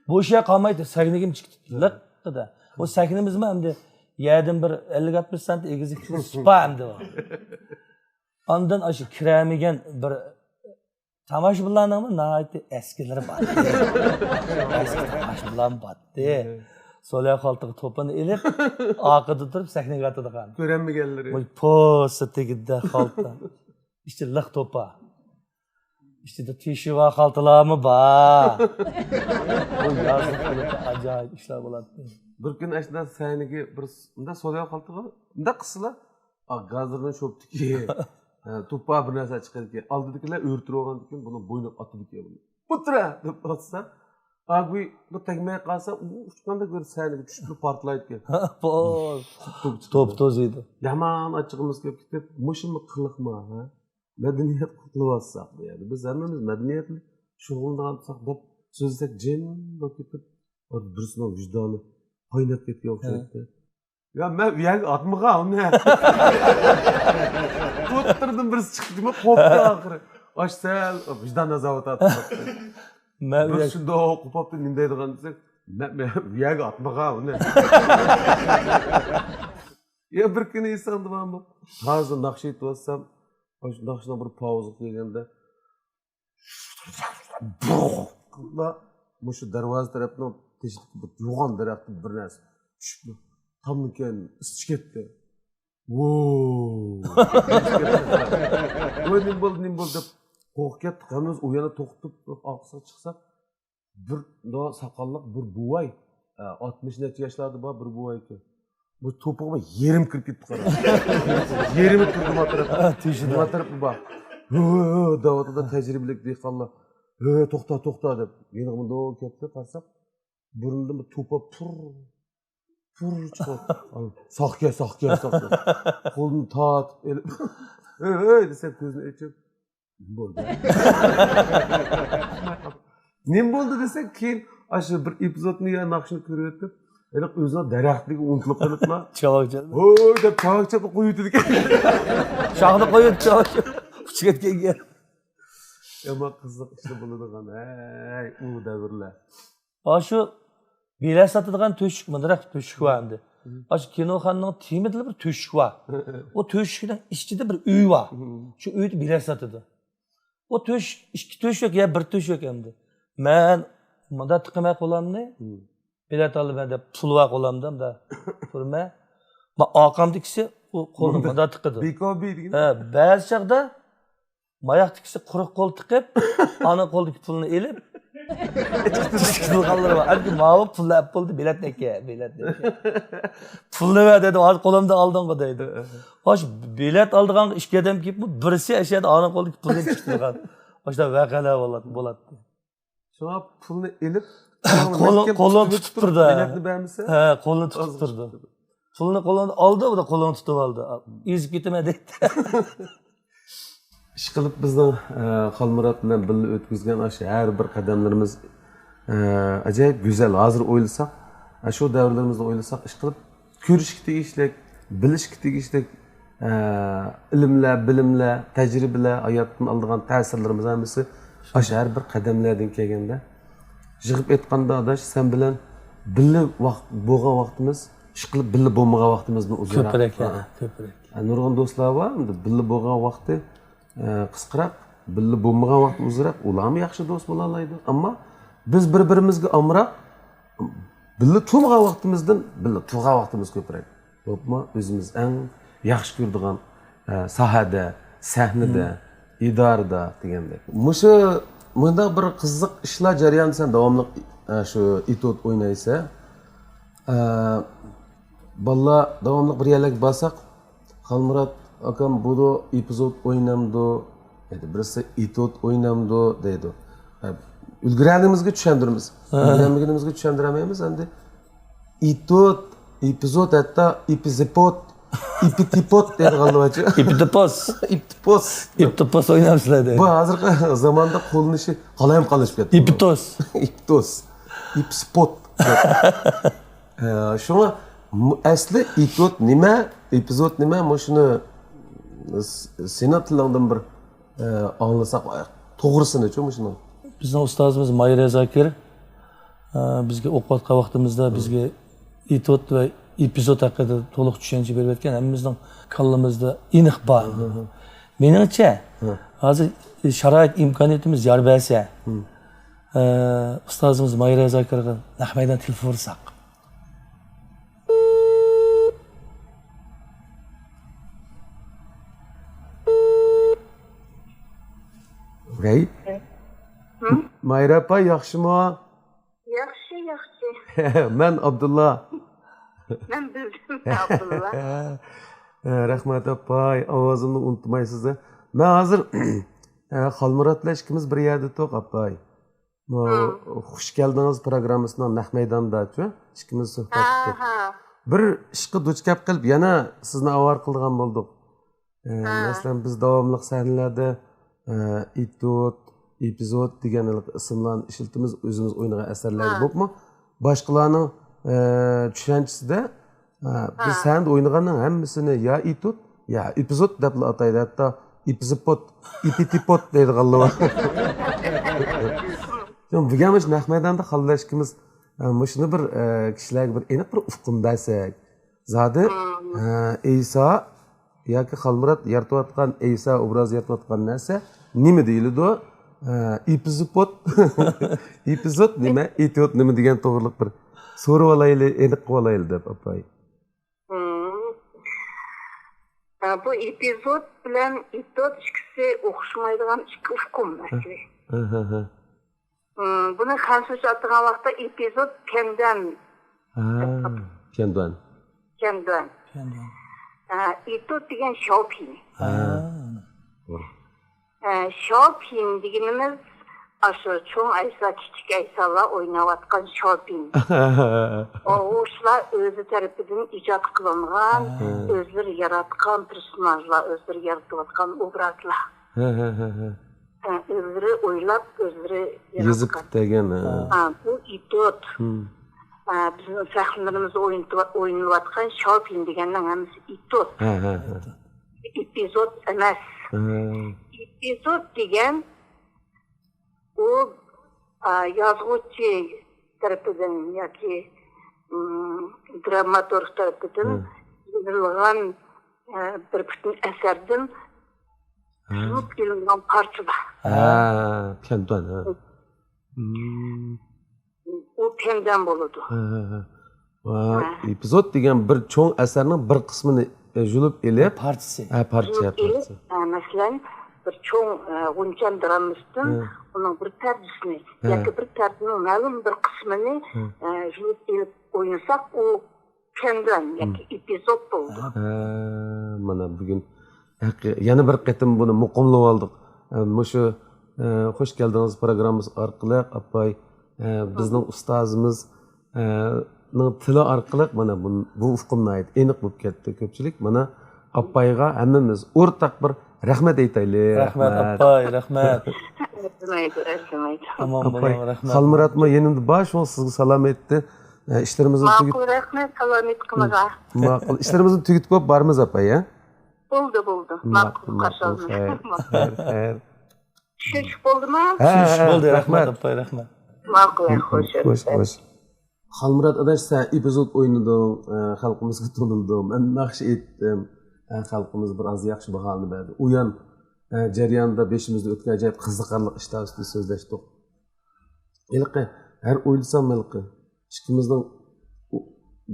Bu işe kalmaydı. Saknigim çıktı. Lık da. O saknimiz mi hem de yerden bir 50-60 santim egizik spa hem de o. Ondan aşı kiremigen bir tomoshabinlarning mı nahayeti eskileri battı. Eski tomoshabinlar battı. Solya qaltiq to'pini ilib, oqida turib saknaga atadigan. Ko'ranmaganlari. Voy po'sa tegida qalta. İşte liq to'pa. İşte de teshova qaltalarmi bor. Bu yazık qilib ajoyib ishlar bo'ladi. Bir kun ashna sayniga bir unda solya qaltiga unda qisla. Gazirni shopdiki. To'pa bir narsa chiqardi. Oldidagilar o'rtirib olgan ekan, buni bo'yni otib ekan. Putra deb otsa, Agui bu tegmeye kalsa uçkanda gör sayniga tushib portlaydi ekan. Top toziydi. Yaman achchig'imiz kelib ketib, mushimi qiliqma, ha? Madaniyat qutlayotsak bu yerda. Biz hammamiz madaniyatli shug'ullansak deb so'zsak jim bo'lib ketib, birisini vijdoni qaynab ketgan o'xshaydi. Ya men u yerga otmagan uni. O'tirdim birisi chiqdimi, qopdi oxiri. Oshsal vijdon nazorati atmoqda. Bir shunda qo'popda nima deydigan desak, men u yerga otmagan uni. Ya bir kuni esimda bormi? Hozir naqsh aytyapsam, shu naqshdan bir pauza qo'yganda shu darvoza tarafdan teshik yo'g'on daraxtni bir narsa tushibdi. Tomnikan ischi ketdi. Voy nim bo'ldi deb qo'rqib ketdik. Hammamiz u yana to'xtab oqsa chiqsak, bir soqolliq bir buvay, 60 necha yoshlarda bor bir buvay ekan. Bu to'pig'ime yerim kirib ketdi qarab. Yerimi turdi matarafga. Teshini matarafga bor. Davatida tajribali dehqonlar. To'xta deb. Meni bunda ketdi qarasam, burundan bir to'pa pur chiqdi. Soqqa. Qo'lini tortib elib. Desa ko'zini ochib bo'ldi. Nim bo'ldi desa keyin shu bir epizodni ya naqshni ko'ryapti. Elə özünə dərəxtliyi unutulub qılıblar. Çalakçı. Oy deb çalakçı qoyuydu ekan. Şahını qoyuydu çalakçı. Uçub ketgan. Amma qiziq ishlar bo'ladigan. Ey, u davrlar. Shu bilet satadigan to'shik mındiraq to'shik bor endi. Shu kinoxonaning temidli bir to'shik bor. O to'shikning ichida bir uy bor. Shu uyda bilet satadi. O to'shik ikki to'shik ya bir to'shik endi. Men bunda tiqimay qolamni. Bilet alıp ben de pulva kolamdım da turma. Ma aqamda ikisi o qo'limda tiqidi. Bekobi degan. Ba'zi chaqda mayaqda ikisi quruq qo'l tiqib, ana qo'ldagi pulni elib qilganlar bor. Alki ma'lum pullar bo'ldi, bilet neka. Pulni ver dedim, hozir qo'limda oldingi deydi. Xo'sh, bilet oldigan ikki odam kelib, birisi ashada ana qo'ldagi pulni chiqtirgan. Başta vakalar bo'ladi. Şuna pulni elib, Qo'lini tutib turdi. Biletni bermisa? Ha, qo'lini tutib turdi. Pulni qo'lini oldi, u da qo'lini tutib oldi. Ezib ketma deydi. Ish qilib bizning Xolmurod bilan birga o'tkazgan har bir qadamlarimiz ajoyib go'zal. Hozir o'ylasak, shu davrlarimizda o'ylasak, ish qilib ko'rishga tegishli, bilishga tegishli ilmlar, bilimlar, tajribalar, hayotdan olgan ta'sirlarimiz hammasi har bir qadamlardan kelganda yig'ib aytganda adash sen bilan birga bo'lgan vaqtimiz, ish qilib birga bo'lmagan vaqtimizni uzunroq. Ko'proq. Nurg'un do'stlar bor, birga bo'lgan vaqti qisqaroq, birga bo'lmagan vaqt uzunroq. Ularmi yaxshi do'st bo'la oladi, ammo biz bir-birimizga amroq birga turgan vaqtimizdan birga turgan vaqtimiz ko'proq. Bo'pmi? O'zimiz eng yaxshi ko'radigan sohada, sahnada, idorada degandek. Mushu bunda bir qiziq ishlar jarayonida sen davomli shu itot o'ynaysa, balla davomli bir yerlarga borsak, Xolmurod akam bu epizod o'ynamdi, dedi. Birisi itot o'ynamdi deydi. Ulgurganimizga tushundiramiz. Ulgurganimizga tushundiramaymiz, endi itot, epizod hatto epizod, epitipot deydi g'alvachi. Iptipos o'ynamsizlar deydi. Bu hozirgi zamonda qo'llanishi qalayim qalishib ketdi. Iptos. Ipspot. Shuna asli itot nima, epizod nima? Shuni senat tilingdan bir anglasak to'g'risini-chi shuni. Bizning ustozimiz Mayra Zakir bizga o'qiyotgan vaqtimizda bizga itot va epizod haqida to'liq tushuncha berib o'tgan, hammamizning kallamizda aniq bor. Meningcha, hozir sharoit imkoniyatimiz yor bersa, ustozimiz Mayra Zakirga Nahmaydan telefon ursak. G'ay. Mayra apa yaxshimi? Yaxshi. Men Abdulla. Men bildim Abdulla. Rahmat apay, ovozimni unutmaysiz. Men hozir Xolmurod bilan ikkimiz bir yerda to'q apay. Xush keldingiz programmasining naq maydonida-chi, ikkimiz suhbat qildik. Bir ishga duch kelib qilib yana sizni avvar qilgan bo'ldik. Masalan, biz davomli sahnalarda itot, epizod degan ismlarni ishlatamiz, o'zimiz o'ynagan asarlar bo'libmi? Boshqalarning tushunchisida biz sahanda o'ynaganning hammasini ya itot, ya epizod deb ataydi, hatto epizod, epitipot deydiganlar. Bugamish naq maydonda xallashkimiz shuni bir kishilarga bir aniq bir ufqim bersak, zodi Eysa yoki Xolmurod yaratayotgan Eysa obraz yaratayotgan narsa nima deyiladi? Epizod, epizod nima, itot nima degan to'g'riliq bir so'rab olaylik, aniq qilib olaylik deb apay. Bu epizod bilan itot ikkisi o'xshamaydigan ikki ufqum masala. Buni fransuzcha atgan vaqtda epizod kendan. Kendan. Itot degan shopping. Shopping deganimiz aşu çoğun Aysa, kichik Aysalar oynayotgan shopping. O'shalar o'zi tarafidan ijod qilingan, o'zlari yaratgan personajlar, o'zlari yaratayotgan obrazlar. O'zlari o'ylab, o'zlari Yazık degan. Bu itot. Bizim sahnalarımızda oynayotgan shopping deganning hammasi itot. Epizod emas. Epizod degan o yazgıcı tarafından yoki dramaturg tarafından yozilgan bir bütün eserden sınıf gelingan parçalar. Kendan. O kendan boludu. Epizod degan bir cho'ng asarning bir qismini julib elib Partisi. Parça. Mesela bir çoğun Guncan dramasından onun bir perdesini, yoki bir perdenin ma'lum bir qismini julib elib o'ynasak, o kendan yoki epizod bo'ldi. Mana bugun yana bir qatim buni muqimlab oldik. Mushu Hoş geldiniz programımız arqılı apay bizning ustozimiz tili orqali mana bu ufqimni ayt aniq bo'lib ketdi ko'pchilik mana apayga hammamiz o'rtaq bir rahmat aytaylik. Rahmat apay, rahmat. Erkamaydi. Aman Apay, bo'ling, rahmat. Xalmuratma yenimdi bosh ol sizga salom aytdi. İşlerimizni tugit Ma'qul, rahmat, salom etqimiga. ma'qul. İşlerimizni tugitib qo'yib bormiz apay, ha? Bo'ldi. Ma'qul, qarshi Xayr. Tushunish bo'ldimi? Xush bo'ldi, rahmat rahmat. apay, rahmat. Ma'qul, xo'sh. Xo'sh. Xalmurat adash sen epizod o'ynading, xalqimizga to'linding. Men naqsh etdim. Xalqimiz bir az yaxshi baholani berdi. U yan jarayonda beshimizda o'tgan ajoyib qiziqarli ishlar ustida so'zlashdik. Ilqi, har o'ylasam ilqi, ikkimizning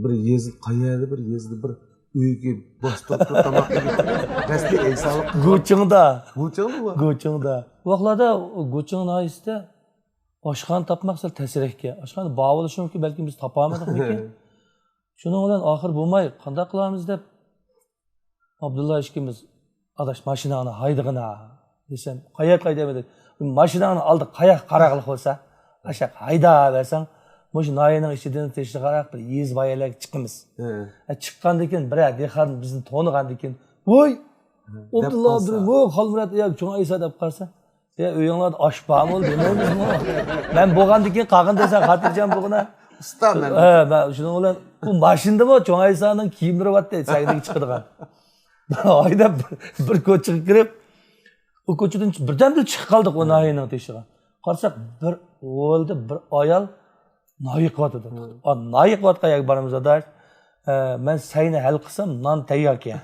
bir yezid qayerda bir yezdi bir uyga bostab tamoq yeb rasmiy aysanliq Go'chingda. Go'chingmi? Go'chingda. Bu vaqtlarda go'ching noyisda oshxona topmoq sal tasirikka. Oshxona bog' bo'lishi mumkin, balki biz topolmadikmi? Shuning bilan oxir bo'lmay, qanday qilamiz deb Abdulla ishkimiz adash mashinani haydig'ina desam, qayoq haydaydi? Mashinani oldi qayoq qaraqliq bo'lsa, asha hayda desang, mush noyining ichidan teshli qaraq bir yezbayalar chiqimiz. Chiqqandan keyin bir dehqon bizni to'nigandan keyin, "Voy! Abdulla Abdurmoq Xalmurat yo'q, cho'ng Aysa deb qarsa, "Ya uyinglarda osh bormi?" deymizmi? Men bo'lgandan keyin qag'in desa, xotirjam bo'lgina. Istaman. Ben shuning bilan bu mashinada cho'ng Aysaning kiyimlari bor deydi, sag'dagi chiqadigan. Ayda bir ko'chaga kirib, u ko'chadan birdan bir chiqib qoldik o noyining teshiga. Qarsak bir o'ldi, bir ayol noyi qilyotdi. O noyi qilayotgan boramiz adash. Men sayni hal qilsam non tayyor ekan.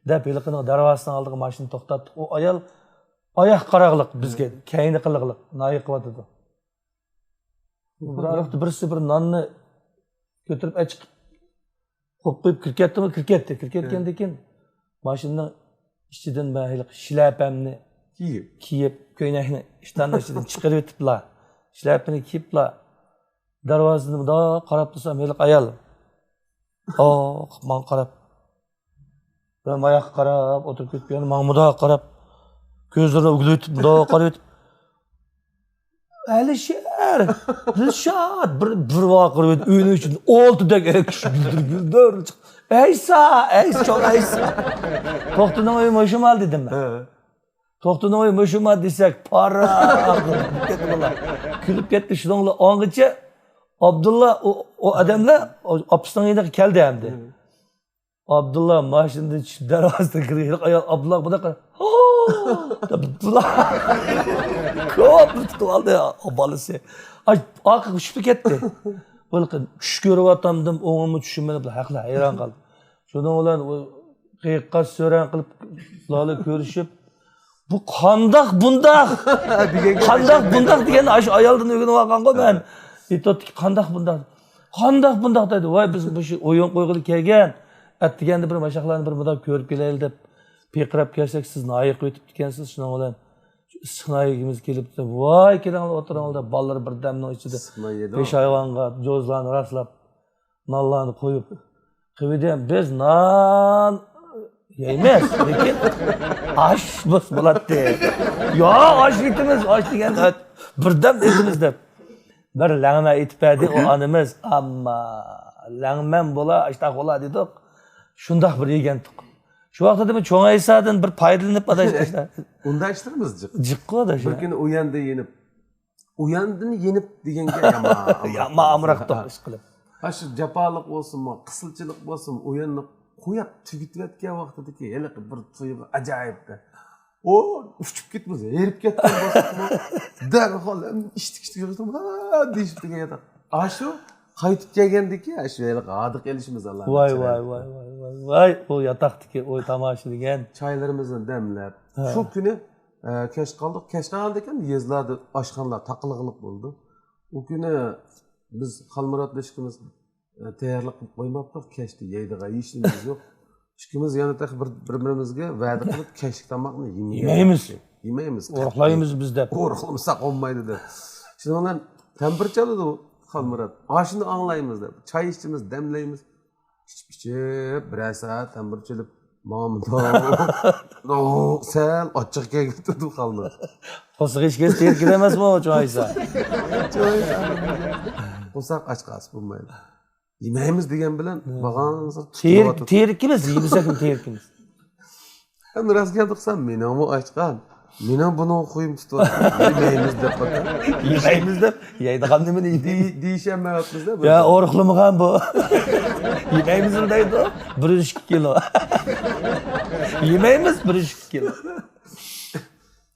Deb ilqining darvozasidan oldiga mashinani to'xtatdik. O ayol oyoq qaraqliq bizga, kayni qiliqliq noyi qilyotdi. Birorta birisi bir nonni ko'tarib achiq qo'yib kirketdimi? Kirketdi. Kirketgandan keyin mashinaning ichidan men shlapamni kiyib, ko'ylakni ishtonning ichidan chiqarib o'tiblar. Shlapani kiyiblar. Darvozani bundoq qarab tursam, hali ayol. Men qarab. Ben oyoqqa qarab o'tirib ketgan, men bundoq qarab, ko'zlarini ug'litib, bundoq qarab Alişer, Dilşat bir vakır ve ünü için oltudak ekşi güldür. Eysa, çok Eysa. Toxtunun oyu moşum al dedim ben. Toxtunun oyu moşum al desek para. Külüp gitti şununla ongiçe Abdullah o adamla apıstan yedik geldi hem de. Abdullah maşında dervazda giriyor. Abdullah bu da kadar. Abdullah. Ko'p qildi abolisi. Oq ushib ketdi. Bo'lqin tush ko'ryotamdim, o'ngimni tushunmadi, haqli hayron qoldim. Shuning bilan qiyiqqa so'ran qilib ularni ko'rishib, bu qandoq bundoq degan ash ayoldan o'rganib olgango men. Aytdi, qandoq bundoq dedi. Voy biz bu o'yin qo'yg'ili kelgan, atdiganda bir mashaqlarni bir mudom ko'rib kelaylik deb piqirab kelsak, siz noyiq o'tib ekansiz. Shuning bilan Sınaygimiz kelip de vay kelanlar oturanlar ballar bir demnin içinde beş hayvanga jozlarını rastlap nallarını koyup kıvıdem biz nan yemez lekin aş bus bulattı ya aş etimiz aş degen birden etimiz dep bir langma etipedi o anımız ama langmen bola aştaq bola dedik şundaq bir yegendik. Şu vaqtda men cho'ng Aysadan bir foydalanib adashlar. Unda ishtirmiz jiqqi adash. Bir kuni uyandini yenib deganga yama amroqda ish qilib. Ha shu jafoliq bo'lsinmi, qisilchilik bo'lsin, o'yinni qo'yib tugitayotgan vaqtidagi hali bir tuyg'u ajoyibda. O uchib ketmaz, erib ketgan bo'lsa, darhol ishtik yurdim, ha deyib degan. Ha shu qaytib kelgandiki, shu g'adiq elishimiz Allah. Vay, o yataqdiki, o tomosha degan. Çaylarımızı demlab. Şu günü keş kaldık. Keş kaldıkken yezlerde aşkanlar takılıqlık oldu. O günü biz Xalmurat'la işkimiz tayyorlab qo'ymabdik. Keşdi yeydiga yeyishimiz yo'q. Ishkimiz yana bir-birimizga va'da qilib kechki tomoqni yemaymiz. Qo'rqlaymiz biz deb. Qo'rqilmasak olmaydi deb. Shundan bilan tempir chaladi u Xalmurat. Ashuni anglaymiz deb. Çay içimiz, demlaymiz. İçip bir saat tempir chalib No, sen açık geldi kaldı. Qo'shiq eshitgach terkir emasmi o choysa? Qo'saq aç qalsa bo'lmaydi. Yemaymiz degan bilan bag'ansa Terkimiz, yeymisak kim terkimiz? Hem rast geldiksem meni mu açqan. Meni bunu qo'yib tutib yemaymiz deb qo'ydim. Yemaymiz deb, yeydigan nimani yeydi? Deyishamayapmiz-da. Ya o'riqlimigan bu. Yemaymiz deydi. 1,5 kilo. Yemaymiz 1,5 kilo.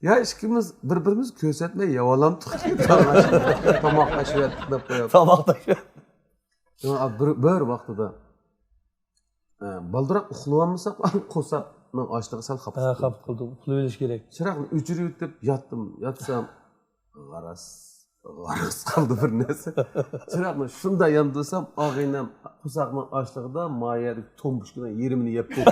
Ya ishkimiz bir-birimiz ko'rsatmay yavalam tuqib tomoqlashib deb qo'yapti. Tomoqda shu. Bir vaqtida baldiroq uxlayolmasak qo'saqning ochlig'i sal xafa. Ha, xafa qildi. Uxlayolish kerak. Chiroqni o'chirib deb yotsam g'aras qoldi bir narsa. Chiroqni shunda yondirsam og'aynam qo'saqning ochlig'ida moyada tombushkina yerimini yeb qo'ydi.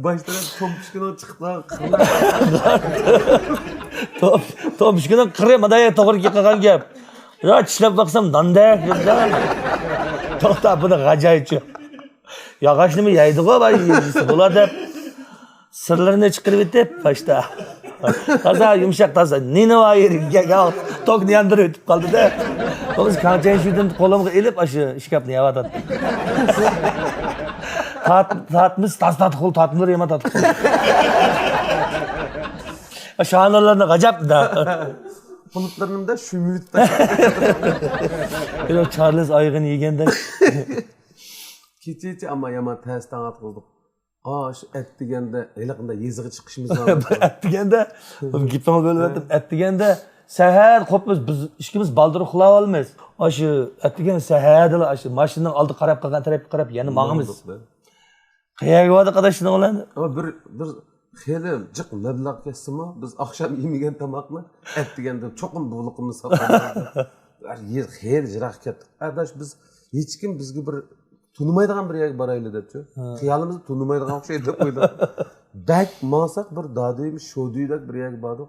Baştan tombushkina chiqib Tombushkina qirmada to'g'ri qilgan gap. Ya tishlab baqsam dandak debda. To'xta, buni g'ajoyibchi. Yog'ochnimi yeydi-ku, yeydi bular deb sirlarini chiqarib etib, pashta. Toza yumshoq toza. Neni va yerga tokni yandirib o'tib qoldi-da. Biz qancha shundan qo'limga ilib, shu ishkapni yavatadi. Tatmış, tatlı tatlıları yeme tatlı. Şahanalarına gacap da. Bulutlarında şümüt da. Charles aygın yegende. Keçi ama yama testten atıldık. Şu et degende, eliqinde yezigi çıkışımız var. Et degende, gitmeme böyle verdim. Et degende, seher kopmaz, biz işkimiz baldırı kulağı olmaz. Şu et degende seherdiler, maşından aldı qarab qalgan tarafı qarab, yani mağımız. Qayerga bordi qadashini oladi? Ama bir xeyli jiq mablag' kesimi biz akşam yemagan tomoqni et deganda cho'qim bo'liqimni saqladik. Xeyli jiroq ketdik. Adash biz hech kim bizga bir tunimaydigan bir yerga boraylik debchi. Xiyolimizni tunimaydigan o'xshaydi deb qo'ydik. Bak mansaq bir dadiymi sho'duydak bir yerga bordik.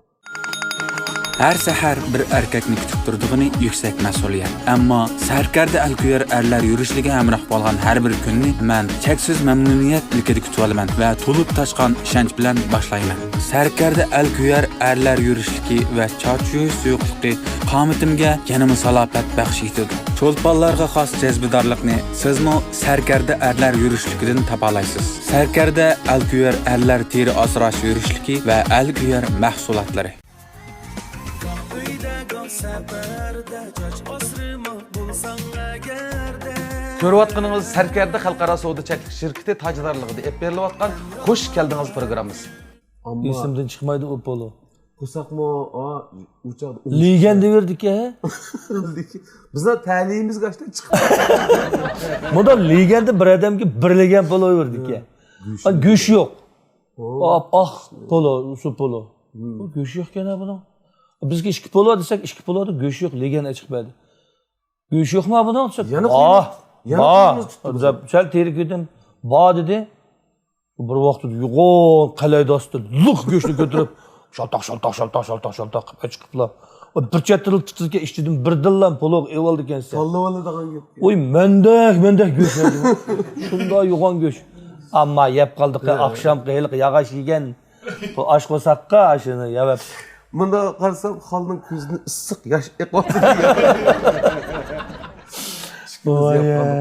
Her sahar bir erkekni kutib turdig'ini yuksak mas'uliyat. Ammo sarkarda alkuyar erlar yurishligi hamroh bo'lgan har bir kunni men cheksiz mamnuniyat ilkida kutib olaman va to'lib toshgan ishonch bilan boshlayman. Sarkarda alkuyar erlar yurishligi va choch yuyish suyuqligi qomatimga yanama salofat baxsh etadi. Cho'lponlarga xos jazbidorlikni sizmi sarkarda erlar yurishligidan topalaysiz. Sarkarda alkuyar erlar teri asrash yurishligi va alkuyar mahsulotlari. Көрүватканыңыз Сәркәрді Халқара Сауда Чәклік Şirketi taçdarlığıda ep berilayotgan Hoş geldiniz programımız. İsimden çıkmaydı o polo. Qo'saq mı? Uçak. Ligende verdik ya. Bizlar ta'limimiz kaçta chiqdi. Bunda ligende bir adamga birlagan polo verdik ya. Go'sh yo'q. Polo, şu polo. Go'sh yo'q kana buni. Bizga 2 polo desak, 2 poloda go'sh yo'q, legenda chiqmaydi. Go'sh yo'qmi buni desak? Yana sal terik edim. Dedi. Bir vaqtda yo'g'on qalayda ostida luq go'shni ko'tarib, shaltoq qilib chiqiblar. Bir chettirib tutgan ishchidan birdillan polo evoldi ekansan. Sallavalardan gap. Oy, mendak go'sh. Shunday yo'g'on go'sh. Ammo yeb qoldik, oqshom qiyliq yog'och yegan. Osh qo'saqqa shuni yeb. Bunda qarasam xalning ko'zini issiq yosh eqyapti.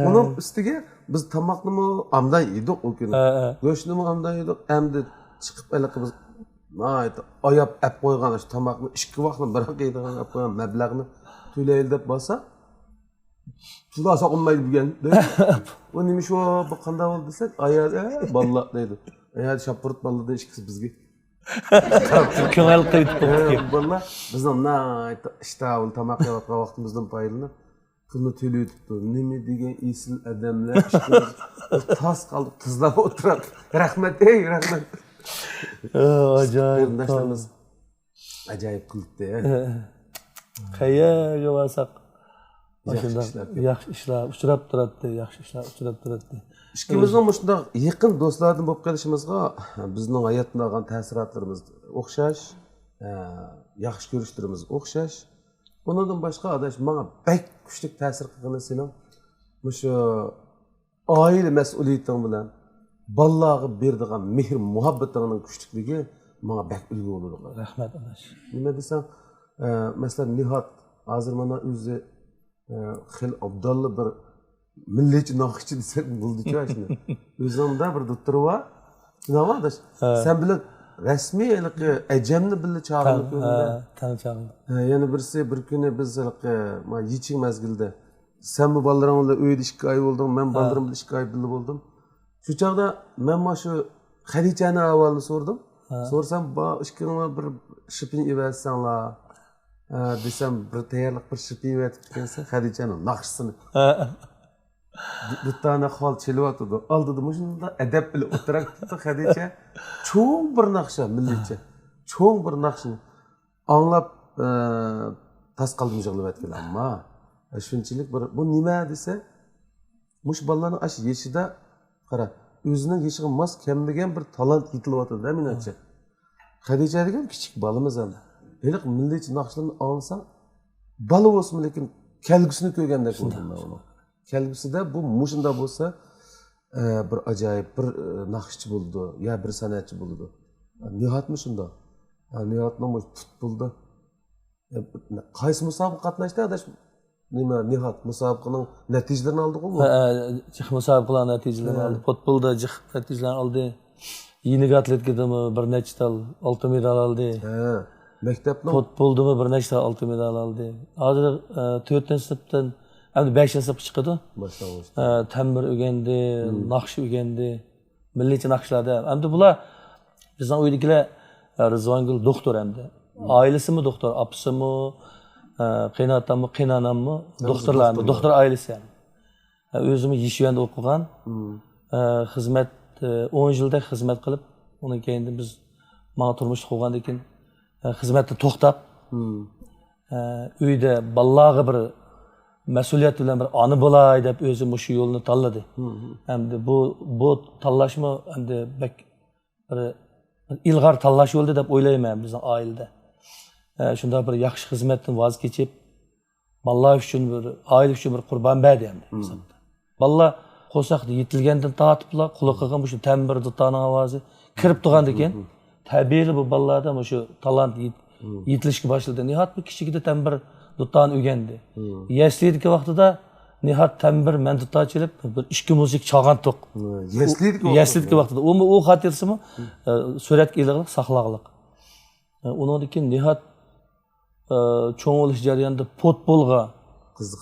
Onun üstüge biz tamaknımı amdan yedik o günü. Göçnümü amdan yedik. Emdi çıkıp biz ayap ep koygan şu tamakны 2 vaqtni bırak yedigan ep koygan mablag'ni to'layli deb bo'lsa, tulasa olmaydi degan. O nima shu bu qanday bo'ldi desak, ayad balla deydi. Ayad shapurt ballada ishkisi bizga. Ko'ngil qilib qo'ydi. Balla bizning ishtaul tamak yeyotgan vaqtimizdan foydalanib pulni to'layotibdi. Nima degan esil odamlar tas qolib tizlab o'tiradi. Rahmat, rahmat. Ajoyib. Ajoyib qilibdi. Qayerga borsak yaxshi ishlar uchrab turadi. Ikkimizning shunday yaqin do'stlardan bo'lib qolishimizga bizning hayotda olgan ta'sirotlarimiz o'xshash, yaxshi ko'rishlarimiz o'xshash. Bundan boshqa adash menga bak kuchli ta'sir qilgan sening Şu aile mesuliyetin bilen ballağı berdiğin mehr muhabbetinin güçlüklüğü bana bek ülgü olur. Rahmet anaş. Nima desam, mesela Nihat hozir mana o'zi xil abdallı bir millatchi naqshchi desak bo'ldi-ku shuni. O'zimda bir doktor var. Nima adash? Sen bilan rasmiy ajamni billa chaqirib ko'rdim. Tanışalım. Yana birisi bir kuni biz ma yeching mazgilda sen bu bolalarning bilan uyda 2 oy bo'lding, men bolalarim bilan 2 oy birga bo'ldim. Shu chaqda men mana shu Xadichani ahvolini so'rdim. So'rsam, "Ba, ishkingga bir shipin evatsanglar." Desam, bir tayyorlik bir shipin evatib kelsa, Xadichani naqshisini. Bir tane hol chelyotdi. Oldida shunda adab bilan o'tirib turibdi Xadicha. Cho'ng bir naqsha millatcha. Cho'ng bir naqshni anglab tas qalbim yig'lab aytgan ammo shunchalik bir bu nima desa, mush bolalarning ash yeshida qara, o'zining yeshiga mos kelmagan bir talant yetilyotdi-da menimcha. Xadicha degan kichik bolamiz ham. Eliq millatchi naqshlarni olsam, bola bo'lsin, lekin kelgusini ko'rgandek bo'ldim men uni. Kelgusida bu mushunda bo'lsa, bir ajoyib bir naqshchi bo'ldi, ya bir san'atchi bo'ldi. Nihatmi shunda? Nihatning futbolda qaysi musobaqa qatnashdi adash? Nima Nihat musobaqaning natijalarini oldi qo'ymi? Jih musobaqalar natijalarini oldi. Futbolda jih natijalarini oldi. Yeniga atletikadami bir nechta tal oltin medal oldi. Maktabning Futboldami bir nechta oltin medal oldi. Hozir 4-sinfdan hamda 5-sinfga chiqadi. boshlang'ich. Ta'mir o'rgandi, naqsh o'rgandi. Milliy naqshlarda. Hamda bular bizning uydagilar Rizvongul doktor hamda. Ailesimi doktor, apsimi, qiynatammi, qiynanammi, doktorlarmi, doktor ailesi yani. O'zim Yishvanda o'qigan. Xizmat 10 yilda xizmat qilib, undan keyin biz mana turmush qurgandan keyin xizmatni to'xtab, uyda bolalarga bir mas'uliyat bilan bir ona bo'lay deb o'zim shu yo'lni tanladi. Hamda bu tanlashmi hamda bek bir ilg'or tanlash yo'ldi deb o'ylayman bizning oilada. Shunda bir yaxshi xizmatdan voz kechib, bolalar uchun bir oila uchun bir qurbon berdi endi. Bolalar qo'saqda yetilgandan tortiblar quloqiga shu ta'mir dutoning ovozi kirib turgandan keyin tabiiy bu bolalarda shu talant yetilishga boshladi. Nihat bu kichikda ta'mir dutoni o'rgandi. Yashlidagi vaqtida Nihat ta'mir men duto chelib bir ishki muzik chalgan to'q. Yashlidagi vaqtida u xotirasimi suratga ilg'ib saqlaqliq. Undan keyin Nihat cho'ng bo'lish jarayonida futbolga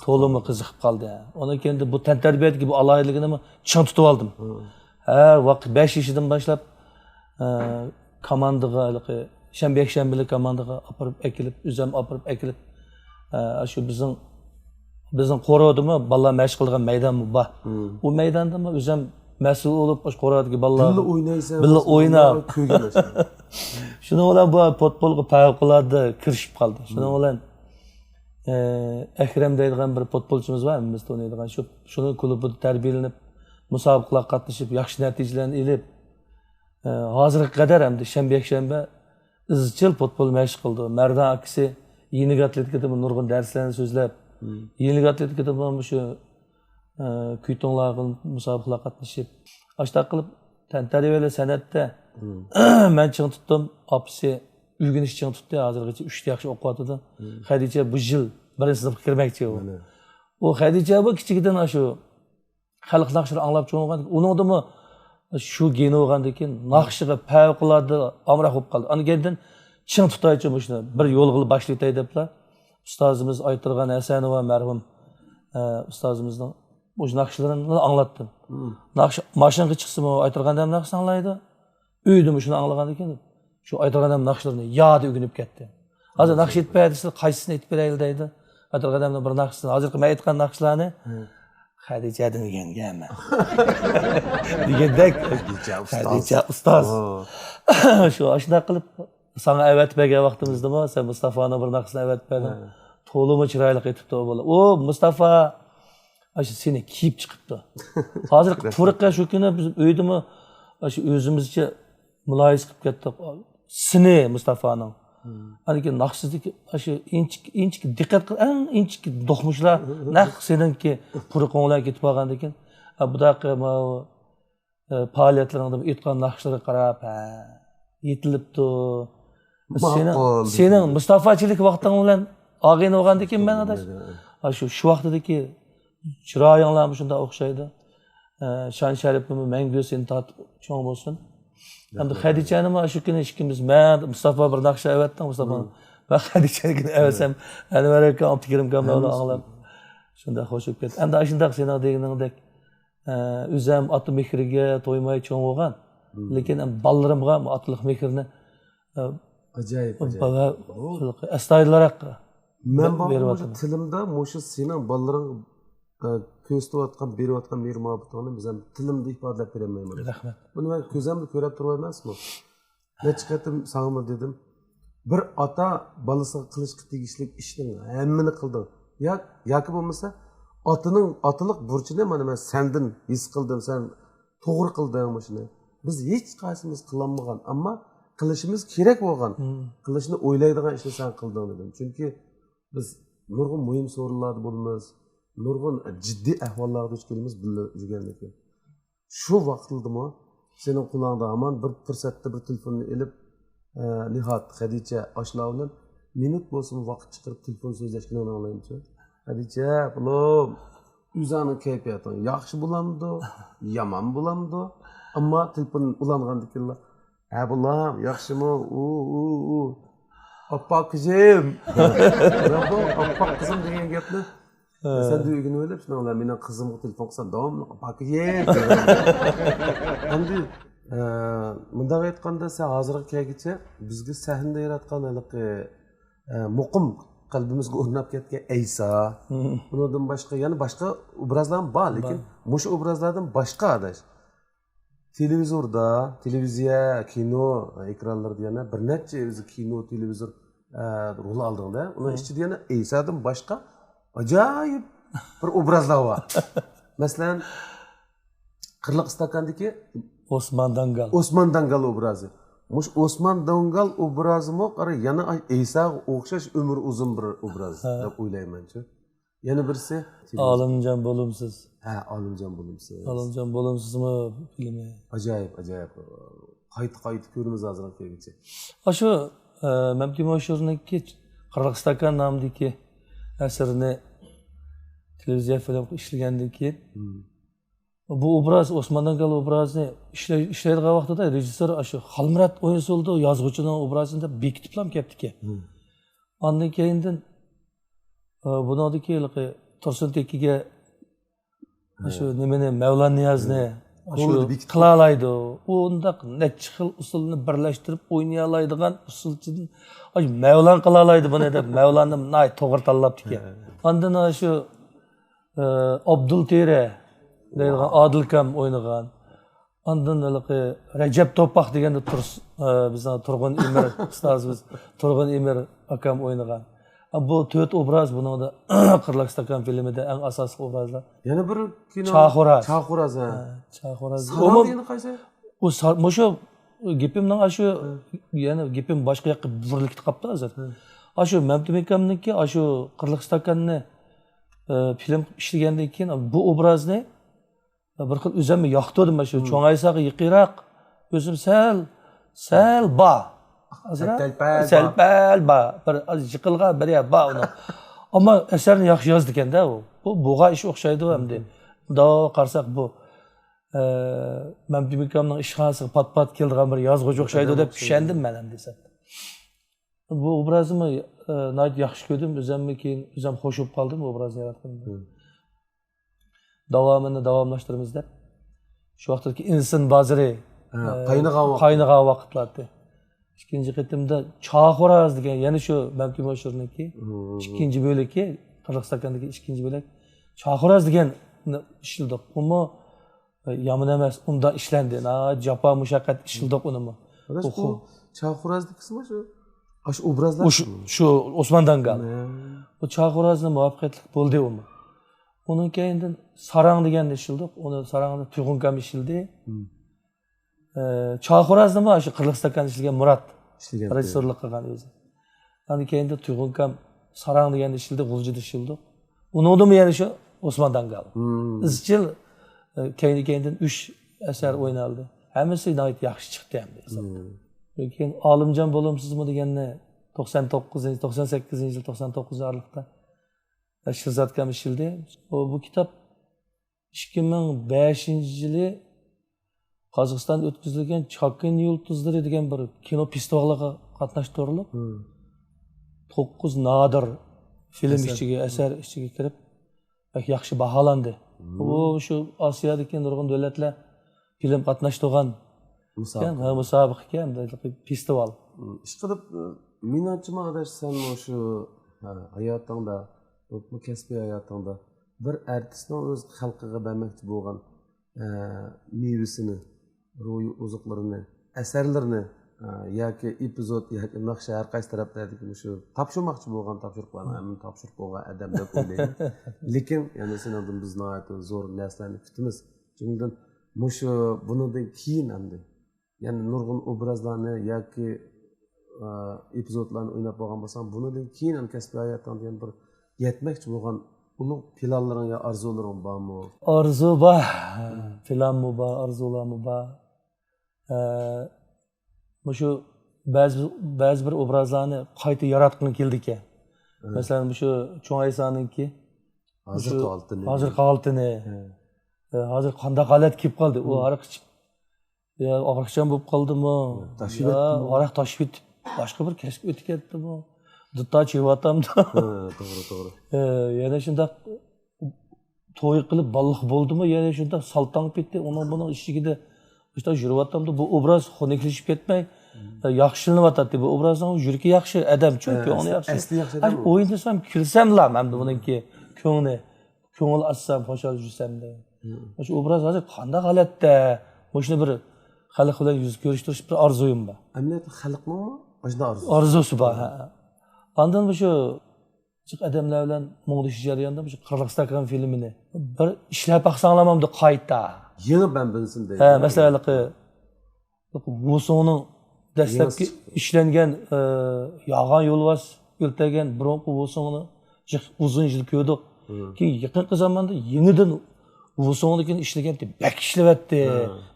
to'limi qiziqib qoldi. Ondan keyin bu tantarbiyadagi bu alayligini ching tutib oldim. Har vaqt 5 yoshidan boshlab komandaga, shanba-yakshanbali komandaga olib akilib, o'zim olib akilib, shu bizning qo'rodimi bolalar mashq qilgan maydon bor. U maydondami o'zim mas'ul bo'lib, qo'rodagi bolalar Billa o'ynaysan. Billa o'ynab ko'rgansan. Shuning bilan bu futbolga favqulodda kirishib qoldi. Shuning bilan Akram deydigan bir futbolchimiz bor, biz taniydigan. Shuni klubida tarbiyalanib, musobaqalarga qatnashib, yaxshi natijalarni olib, hozirga qadar hamda shanba-yakshanba izchil futbol mashq qildi. Mardan akasi Yeniga atletikada nurg'un darslarni so'zlab, Yeniga atletikada shu kuytonlarga musobaqalarga qatnashib, ashta qilib tantariyali san'atda men ching tutdim, opsi o'rganish ching tutdi. Hozirgacha 3 yaxshi o'qiyotdi. Xadicha bu yil 1-sinfga kirmoqchi u. U Xadicha bu kichigidan shu xalq naqshini anglab cho'ngan. Uningdimi shu geni o'rgandan keyin naqshiga favqulodda amroq bo'lib qoldi. Anigandan ching tutaychi shuni bir yo'l qilib boshlaytay deblar. Ustozimiz Aytirgan Hasanova marhum ustozimizning bu naqshlarini anglatdim. Naqsh mashinaga chiqsam Aytirgan ham naqsh anglaydi. Uydimi shuni anglagandan keyin shu Aytirgan ham naqshlarini yodi o'rganib ketdi. Hozir naqsh yetmaydi, qaysisini aytib berayli deydi. Aytirgan ham bir naqshni, hozirgi men aytgan naqshlarni Xadichadan o'rganganman. Degandek Xadicha ustoz. Shu ashuna qilib sana evet bergan vaqtimizdami, sen Mustafa'ning bir naqsini evet berding. To'limi chiroyli aytibdi u bola. O Mustafa shu seni kiyib chiqibdi. Hozir turqqa shu kuni biz uydimi shu o'zimizcha muloyiz qilib ketdik. Sini Mustafa'ning Aniki naqshizdagi shu inchik diqqat qil, eng inchik do'qmishlar naq seningki quruq o'nglar ketib qolgan ekan. Budaqa faoliyatlaringda aytgan naqshlarga qarab, yetilibdi. Sening Mustafachilik vaqting bilan og'in bo'lgandan keyin men adash shu vaqtdagi chiroyinglar shunday o'xshaydi. Shon sharifimi mangu seni tatib cho'ng bo'lsin. Endi Xadichani mana shu kuni ikkimiz men Mustafa bir naqsha avatdim Mustafa. Ben Xadichanikini avatsam Anvar aka Abdukarim kamlarni anglab shunday xo'shib ketdi. Endi shunday seni deganingdek o'zim ota mehriga to'ymay cho'ng bo'lgan. Lekin bolarimga otliq mehrni Acayip. Astoydilroq Men bu tilimda mushu sening bolalaring ko'rsatayotgan, berayotgan mehr-muhabbatini biz ham tilimda ifodalab berolmayman. Rahmat. Buni men ko'zimda ko'rib turibmansmi? Necha qatim sanga dedim. Bir ota bolasiga qilishga tegishli ishning hammani qildi. Yoki bo'lmasa otaning otaliq burchini mana men sendan his qildim, sen to'g'ri qilding shuni. Biz hech qaysimiz qilolmagan, ammo qilishimiz kerak bo'lgan, qilishni o'ylaydigan ishni sen qilding dedim. Chunki biz nurg'un muhim so'rovlarda bo'lamiz, nurg'un jiddiy ahvollarda duch kelamiz bilgan ekan. Shu vaqtdami sening qulog'ingda hamon bir fursatda bir telefonni elib nihoyat Xadicha oshlar bilan minut bo'lsin vaqt chiqarib telefon so'zlashganini anglaymiz. Xadicha, bo'lom, o'zingning kayfiyating yaxshi bo'lamdi, yomon bo'lamdi, ammo telefon ulangandan keyin bo'lom, yaxshimi? Oppa qizim. Rabbo, oppa qizim degan gapni sen de uygun öyle misin? Ola mening qizimga telefon qilsam davomli oppa qizim. Endi bunday aytganda sen hozirgi kelgicha bizga sahnada yaratgan muqim qalbimizga o'rnab ketgan Aysa, bundan boshqa yana boshqa obrazlar bor, lekin mush obrazlardan boshqa adash. Televizorda, televiziya, kino ekranlarda yana bir necha o'zi kino, televizor rol aldingda, uning ichida yana Aysadan boshqa ajoyib bir obrazlar bor. Masalan, Qirliq istakandagi Osman Dangal obrazi. Mush Osman Dangal obrazimi qara yana Aysaga o'xshash umr uzun bir obraz deb o'ylayman-chi. Yana birisi Olimjon bo'lumsiz. Olimjon bo'lumsiz. Olimjon bo'lumsizmi filmi? Ajoyib. Qayta ko'ramiz hozirgacha. Shu Mamtimo Sho'rniki Qirliq istakan nomidagi asarni televiziya film ishlagandan keyin bu obraz Osman Dangal obrazini ishlaydigan vaqtida rejissor shu Xalmurat O'yinso'ldi yozuvchining obrazini bekitib ham ketdiki. Ondan keyindan bunodagi Tursun Tekiga shu nimani Mavlon Niyozni qila oladi. Undaq necha xil usulni birlashtirib o'ynay oladigan usulchidan Mavlon qila oladi buni deb Mavlonni to'g'ri tanlabdiki. Ondan shu Abdul Tere deyilgan Adilkam o'ynagan. Ondan Rajab To'paq deganda bizning Turg'un Emir ustozimiz Turg'un Emir akam o'ynagan. Bu 4 obraz buningda Qirliq istakan filmida eng asosiy obrazlar. Yana bir kino Chaxoraz. Chaxoraz. Umuman qaysi? O shu gapimning shu yana gapim boshqa yoqqa burilib qolibdi hozir. Shu Mamtum akamniki shu Qirliq istakanni film ishlagandan keyin bu obrazni bir xil o'zimni yoqtirdim shu cho'ngaysaga yiqiroq o'zim sal ba Selpal ba bir yiqilgan bir ya ba uni. Ammo asarni yaxshi yozdi ekanda u. Bu buğa ish o'xshaydi hamda. Xudo qarsak bu Mamtum akamning ishxonasiga pat kelgan bir yozuvchi o'xshaydi deb tushundim men ham desam. Bu obrazimni nayt yaxshi ko'rdim, o'zimni keyin o'zim xo'shib qoldim obrazni yaratganda. Davomlashtiramiz deb. Shu vaqtdagi inson bozori qaynagan vaqtlarda. İkinci qitimda Chaxoraz degan yana shu Mamtum Sho'rniki ikkinchi bo'lagi Qirliq istakandagi ikkinchi bo'lak Chaxoraz degan ishildi. Uni yomon emas, unda ishlandi. Japa mushaqqat ishildi uni. Bu Chaxorazni qismi shu obrazlar shu Osman Dangal. Bu Chaxorazni muvaffaqiyatli bo'ldi uni. Onun keyindan Sarang degan ishildi. Uni Sarangda Tuyg'unkam ishildi. Chaxorazni shu Qirliq istakan ishlagan Murat rejissyorlik qilgan o'zi. Hani kendi Tuyg'unkam Sarang degan ishildi, G'uljida ishildi. Uningdimi yana shu Osmon Dangal. Izchil keyin 3 asar o'ynaldi. Hammasi nihoyat yaxshi chiqdi ham desam. Lekin Olimjon bo'limsizmi deganni 98-yil 99 araliqda Shirzod akam ishildi. Bu kitob 2005-yili Qozog'istonda o'tkazilgan Chokin yulduzlari degan bir kino festivaliga qatnashtirilib, 9 nodir film ichiga, asar ichiga kirib, yaxshi baholandi. Bu shu Osiyodagi nurg'un davlatlar film qatnashtirgan musobaqa ham festival. Ishqilib, menimcha adash sen shu hayotingda, bu kasbiy hayotingda bir artistning o'z xalqiga bermoqchi bo'lgan mevasini, ruhiy oziqlarini, asarlarini yoki epizod yoki naqsha har qaysi taraflardagi shu topshirmoqchi bo'lgan topshiriqlarni hamma topshirib bo'lgan adam deb o'ylayman. Lekin yana sendan biz zo'r narsalarni kutamiz. Chunki mushu bundan keyin hamda ya'ni nurg'un obrazlarni yoki epizodlarni o'ynab bo'lgan bo'lsam, bundan keyin ham kasbiy hayotdan degan bir yetmoqchi bo'lgan ulug' planlaring yo orzularing bormi? Orzu bor, planmi bor, orzularmi bor. Shu ba'zi bir obrazlarni qayta yaratgim keldi ekan. Masalan, shu Cho'ngaysoninki hozirgi oltini. Hozir qanday holat kelib qoldi? U aroq ichib og'riqchan bo'lib qoldimi? Aroq tashib ketib, boshqa bir kasb o'tib ketdimi? Dutta chevatamda. To'g'ri. Yana shunday to'y qilib balliq bo'ldimi? Yana shunday saltanib ketdi. Uning ishigida işte yurvatamda bu obraz xoneklashib ketmay, yaxshilanyapti. Bu obrazning yurki yaxshi adam chunki uni yaxshi. Asli yaxshi adam. O'yinlasam, kulsamlar men buniki ko'ngil assam, xo'shal yursam-da. Shu obraz hozir qanday holatda? O'shni bir xalq bilan yuz ko'rishtirish bir orzuyim bor. Amaliyotda xalqningmi? O'shda Orzusi bor. Ondan shu odamlar bilan muңdashish jarayonida shu Qirg'iziston filmini bir ishlab baqsanglamamda qayta. Yeni ben bilsin deydi. Mesela Vuso'nun dastlabki ishlangan yog'on yo'lbars o'ltagan biroq Vuso'ni uzun yil ko'rdik. Keyin yaqinqi zamonda yangidan Vuso'nikin ishlagan deb bak ishlayapti.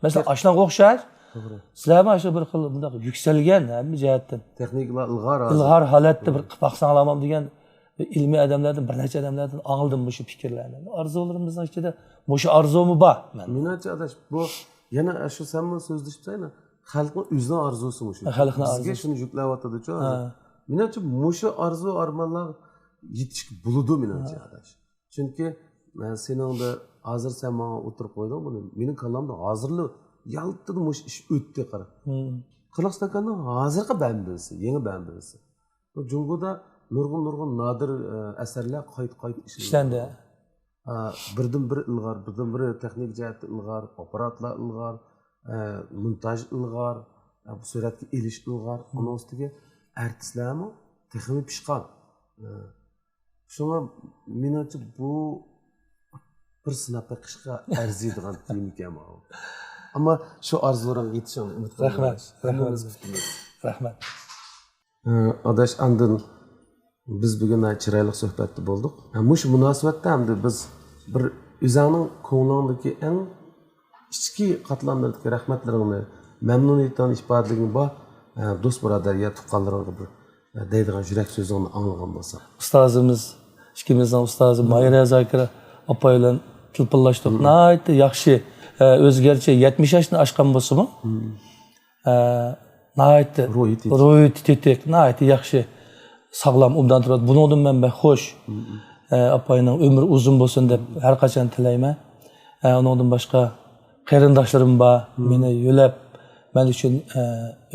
Masalan, ashnaga o'xshash. Sizlar mana shu bir xil bunday yuksalgan hamma jihatdan. Texniklar ilg'or holatda bir baqsanglamam degan ilmiy odamlardan bir necha odamlardan oldim bu fikrlarni. Orzularimizning ichida shu orzumi bor. Menimcha adash bu yana shu samimi so'zlashibsizlar, xalqning o'zining orzusi shu. Xalqning orzusi. Bizga shuni yuklayotdi-ku. Menimcha shu orzu armonlar yetish bo'ladi menimcha adash. Chunki seningda hozir sen menga o'tirib qo'yding buni. Mening kallamda hozirli yaltidi mush ish o'tdi qara. Qirg'izistonning hozirgi bandisi, yangi bandisi. Bu Jungoda nurg'un nodir asarlar qayt ishlandi. Birdan bir ilg'or, birdan bir texnik jihatda ilg'or, apparatlar ilg'or, montaj ilg'or, suratga elish ilg'or, uning ustiga artistlarmi texnik pishqon. Shunga menimcha bu bir sinab qishqa arziydigan film ekan bu. Ammo shu orzularimga yetishini umid qilaman. Rahmat. Adash andin biz bugun chiroyli suhbatda bo'ldik. Mush munosabatda hamda biz bir o'zingning ko'nglingdagi eng ichki qatlamdagi rahmatlaringni, mamnuniyatni ifodalagan bor do'st birodarga, tuqqanlaringga bir deydigan yurak so'zingni anglagan bo'lsa. Ustozimiz, ikkimizning ustozi Mayra Zakira opa bilan tilpillashdik. Nihoyat yaxshi, o'zgarchi 70 yoshni oshgan bo'lsa-mu, nihoyat ro'yi tetik, nihoyat yaxshi. Sağlam umdan turadi. Bundan men xo'sh. Apayning umri uzun bo'lsin deb har qachon tilayman. Undan boshqa qarindoshlarim bor, meni yo'lab men uchun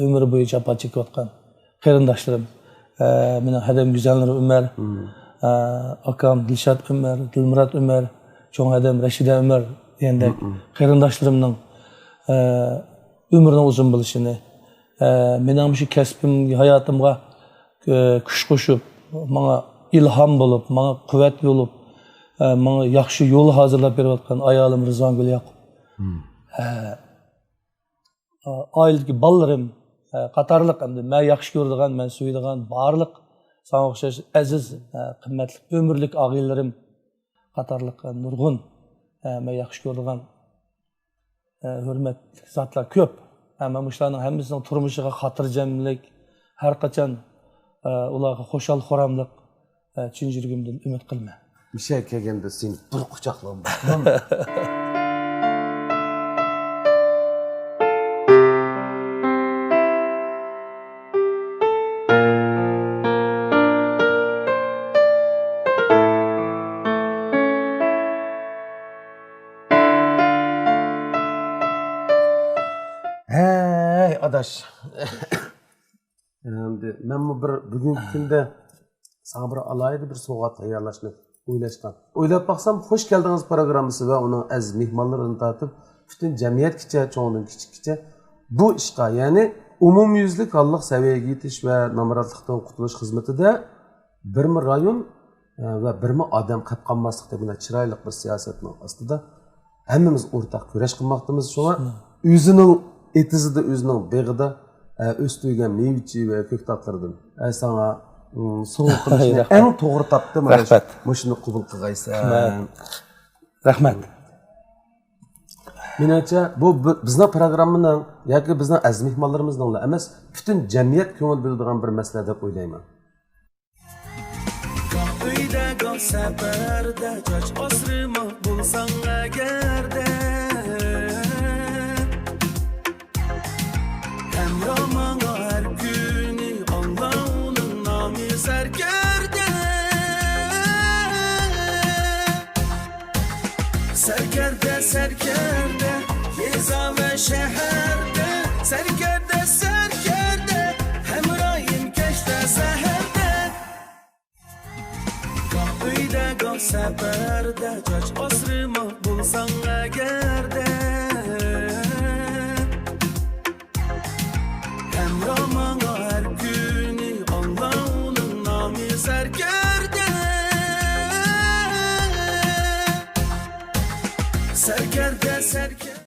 umr bo'yi jafo chekayotgan qarindoshlarim. Mening hadam go'zallar Umar, akam Dilshod Umar, Dilmurod Umar, cho'ng adam Rashida Umar degandek qarindoshlarimning umrining uzun bo'lishini, mening shu kasbim, hayotimga kuch qo'shib, menga ilhom bo'lib, menga quvvat bo'lib, menga yaxshi yo'l hozirlab berayotgan ayolim Rizvongul Yoqub. Oiladagi bolalarim qatorliq hamda men yaxshi ko'radigan, men suyadigan barliq sana o'xshash aziz, qimmatli ömürlük ağaylarim qatorliq nurg'un men yaxshi ko'radigan hurmatli zotlar ko'p. Ama shularning hammasining turmushiga xotirjamlik, har qachon ularga xo'shal xo'ramlik chin yuragimdan umid qilma. Bir şey kelganda seni bir quchoqlab Hey adaş. Endi men bu bir bugungi kunda sana bir alayda bir so'g'at tayyorlashni o'ylashgan. O'ylab baqsam, xush keldingiz programmasi va uning aziz mehmonlarini tortib, butun jamiyatgacha, cho'ngdan kichikgacha bu ishqa, ya'ni umumyuzlik holliq saviyaga yetish va nomrodlikdan qutulish xizmatida birmi rayon va birmi odam qolib qolmaslik degan chiroyli bir siyosatning ostida hammamiz o'rtaq kurash qilmoqdamiz. Shunga o'zining etizida, o'zining beg'ida o'stirgan mevchi va ko'ktatlardan sana so'ng qilishni eng to'g'ri topdi. Rahmat. Shuni qabul qilgaysan. Rahmat. Menimcha bu bizning programmaning yoki bizning aziz mehmonlarimizning emas, butun jamiyat ko'ngil bo'ladigan bir masala deb o'ylayman. Uyda gol safarda choch osrima bo'lsang agarda Hamromonga har kuni Allohning nomi sarkarda Sarkarda sarkarda yeza va shaharda Sarkarda sarkarda hamroyim kashda saharda Uyda gol safarda choch osrima bo'lsang agarda Hamromonga har kuni Allohning nomi sarkarda Sarkarda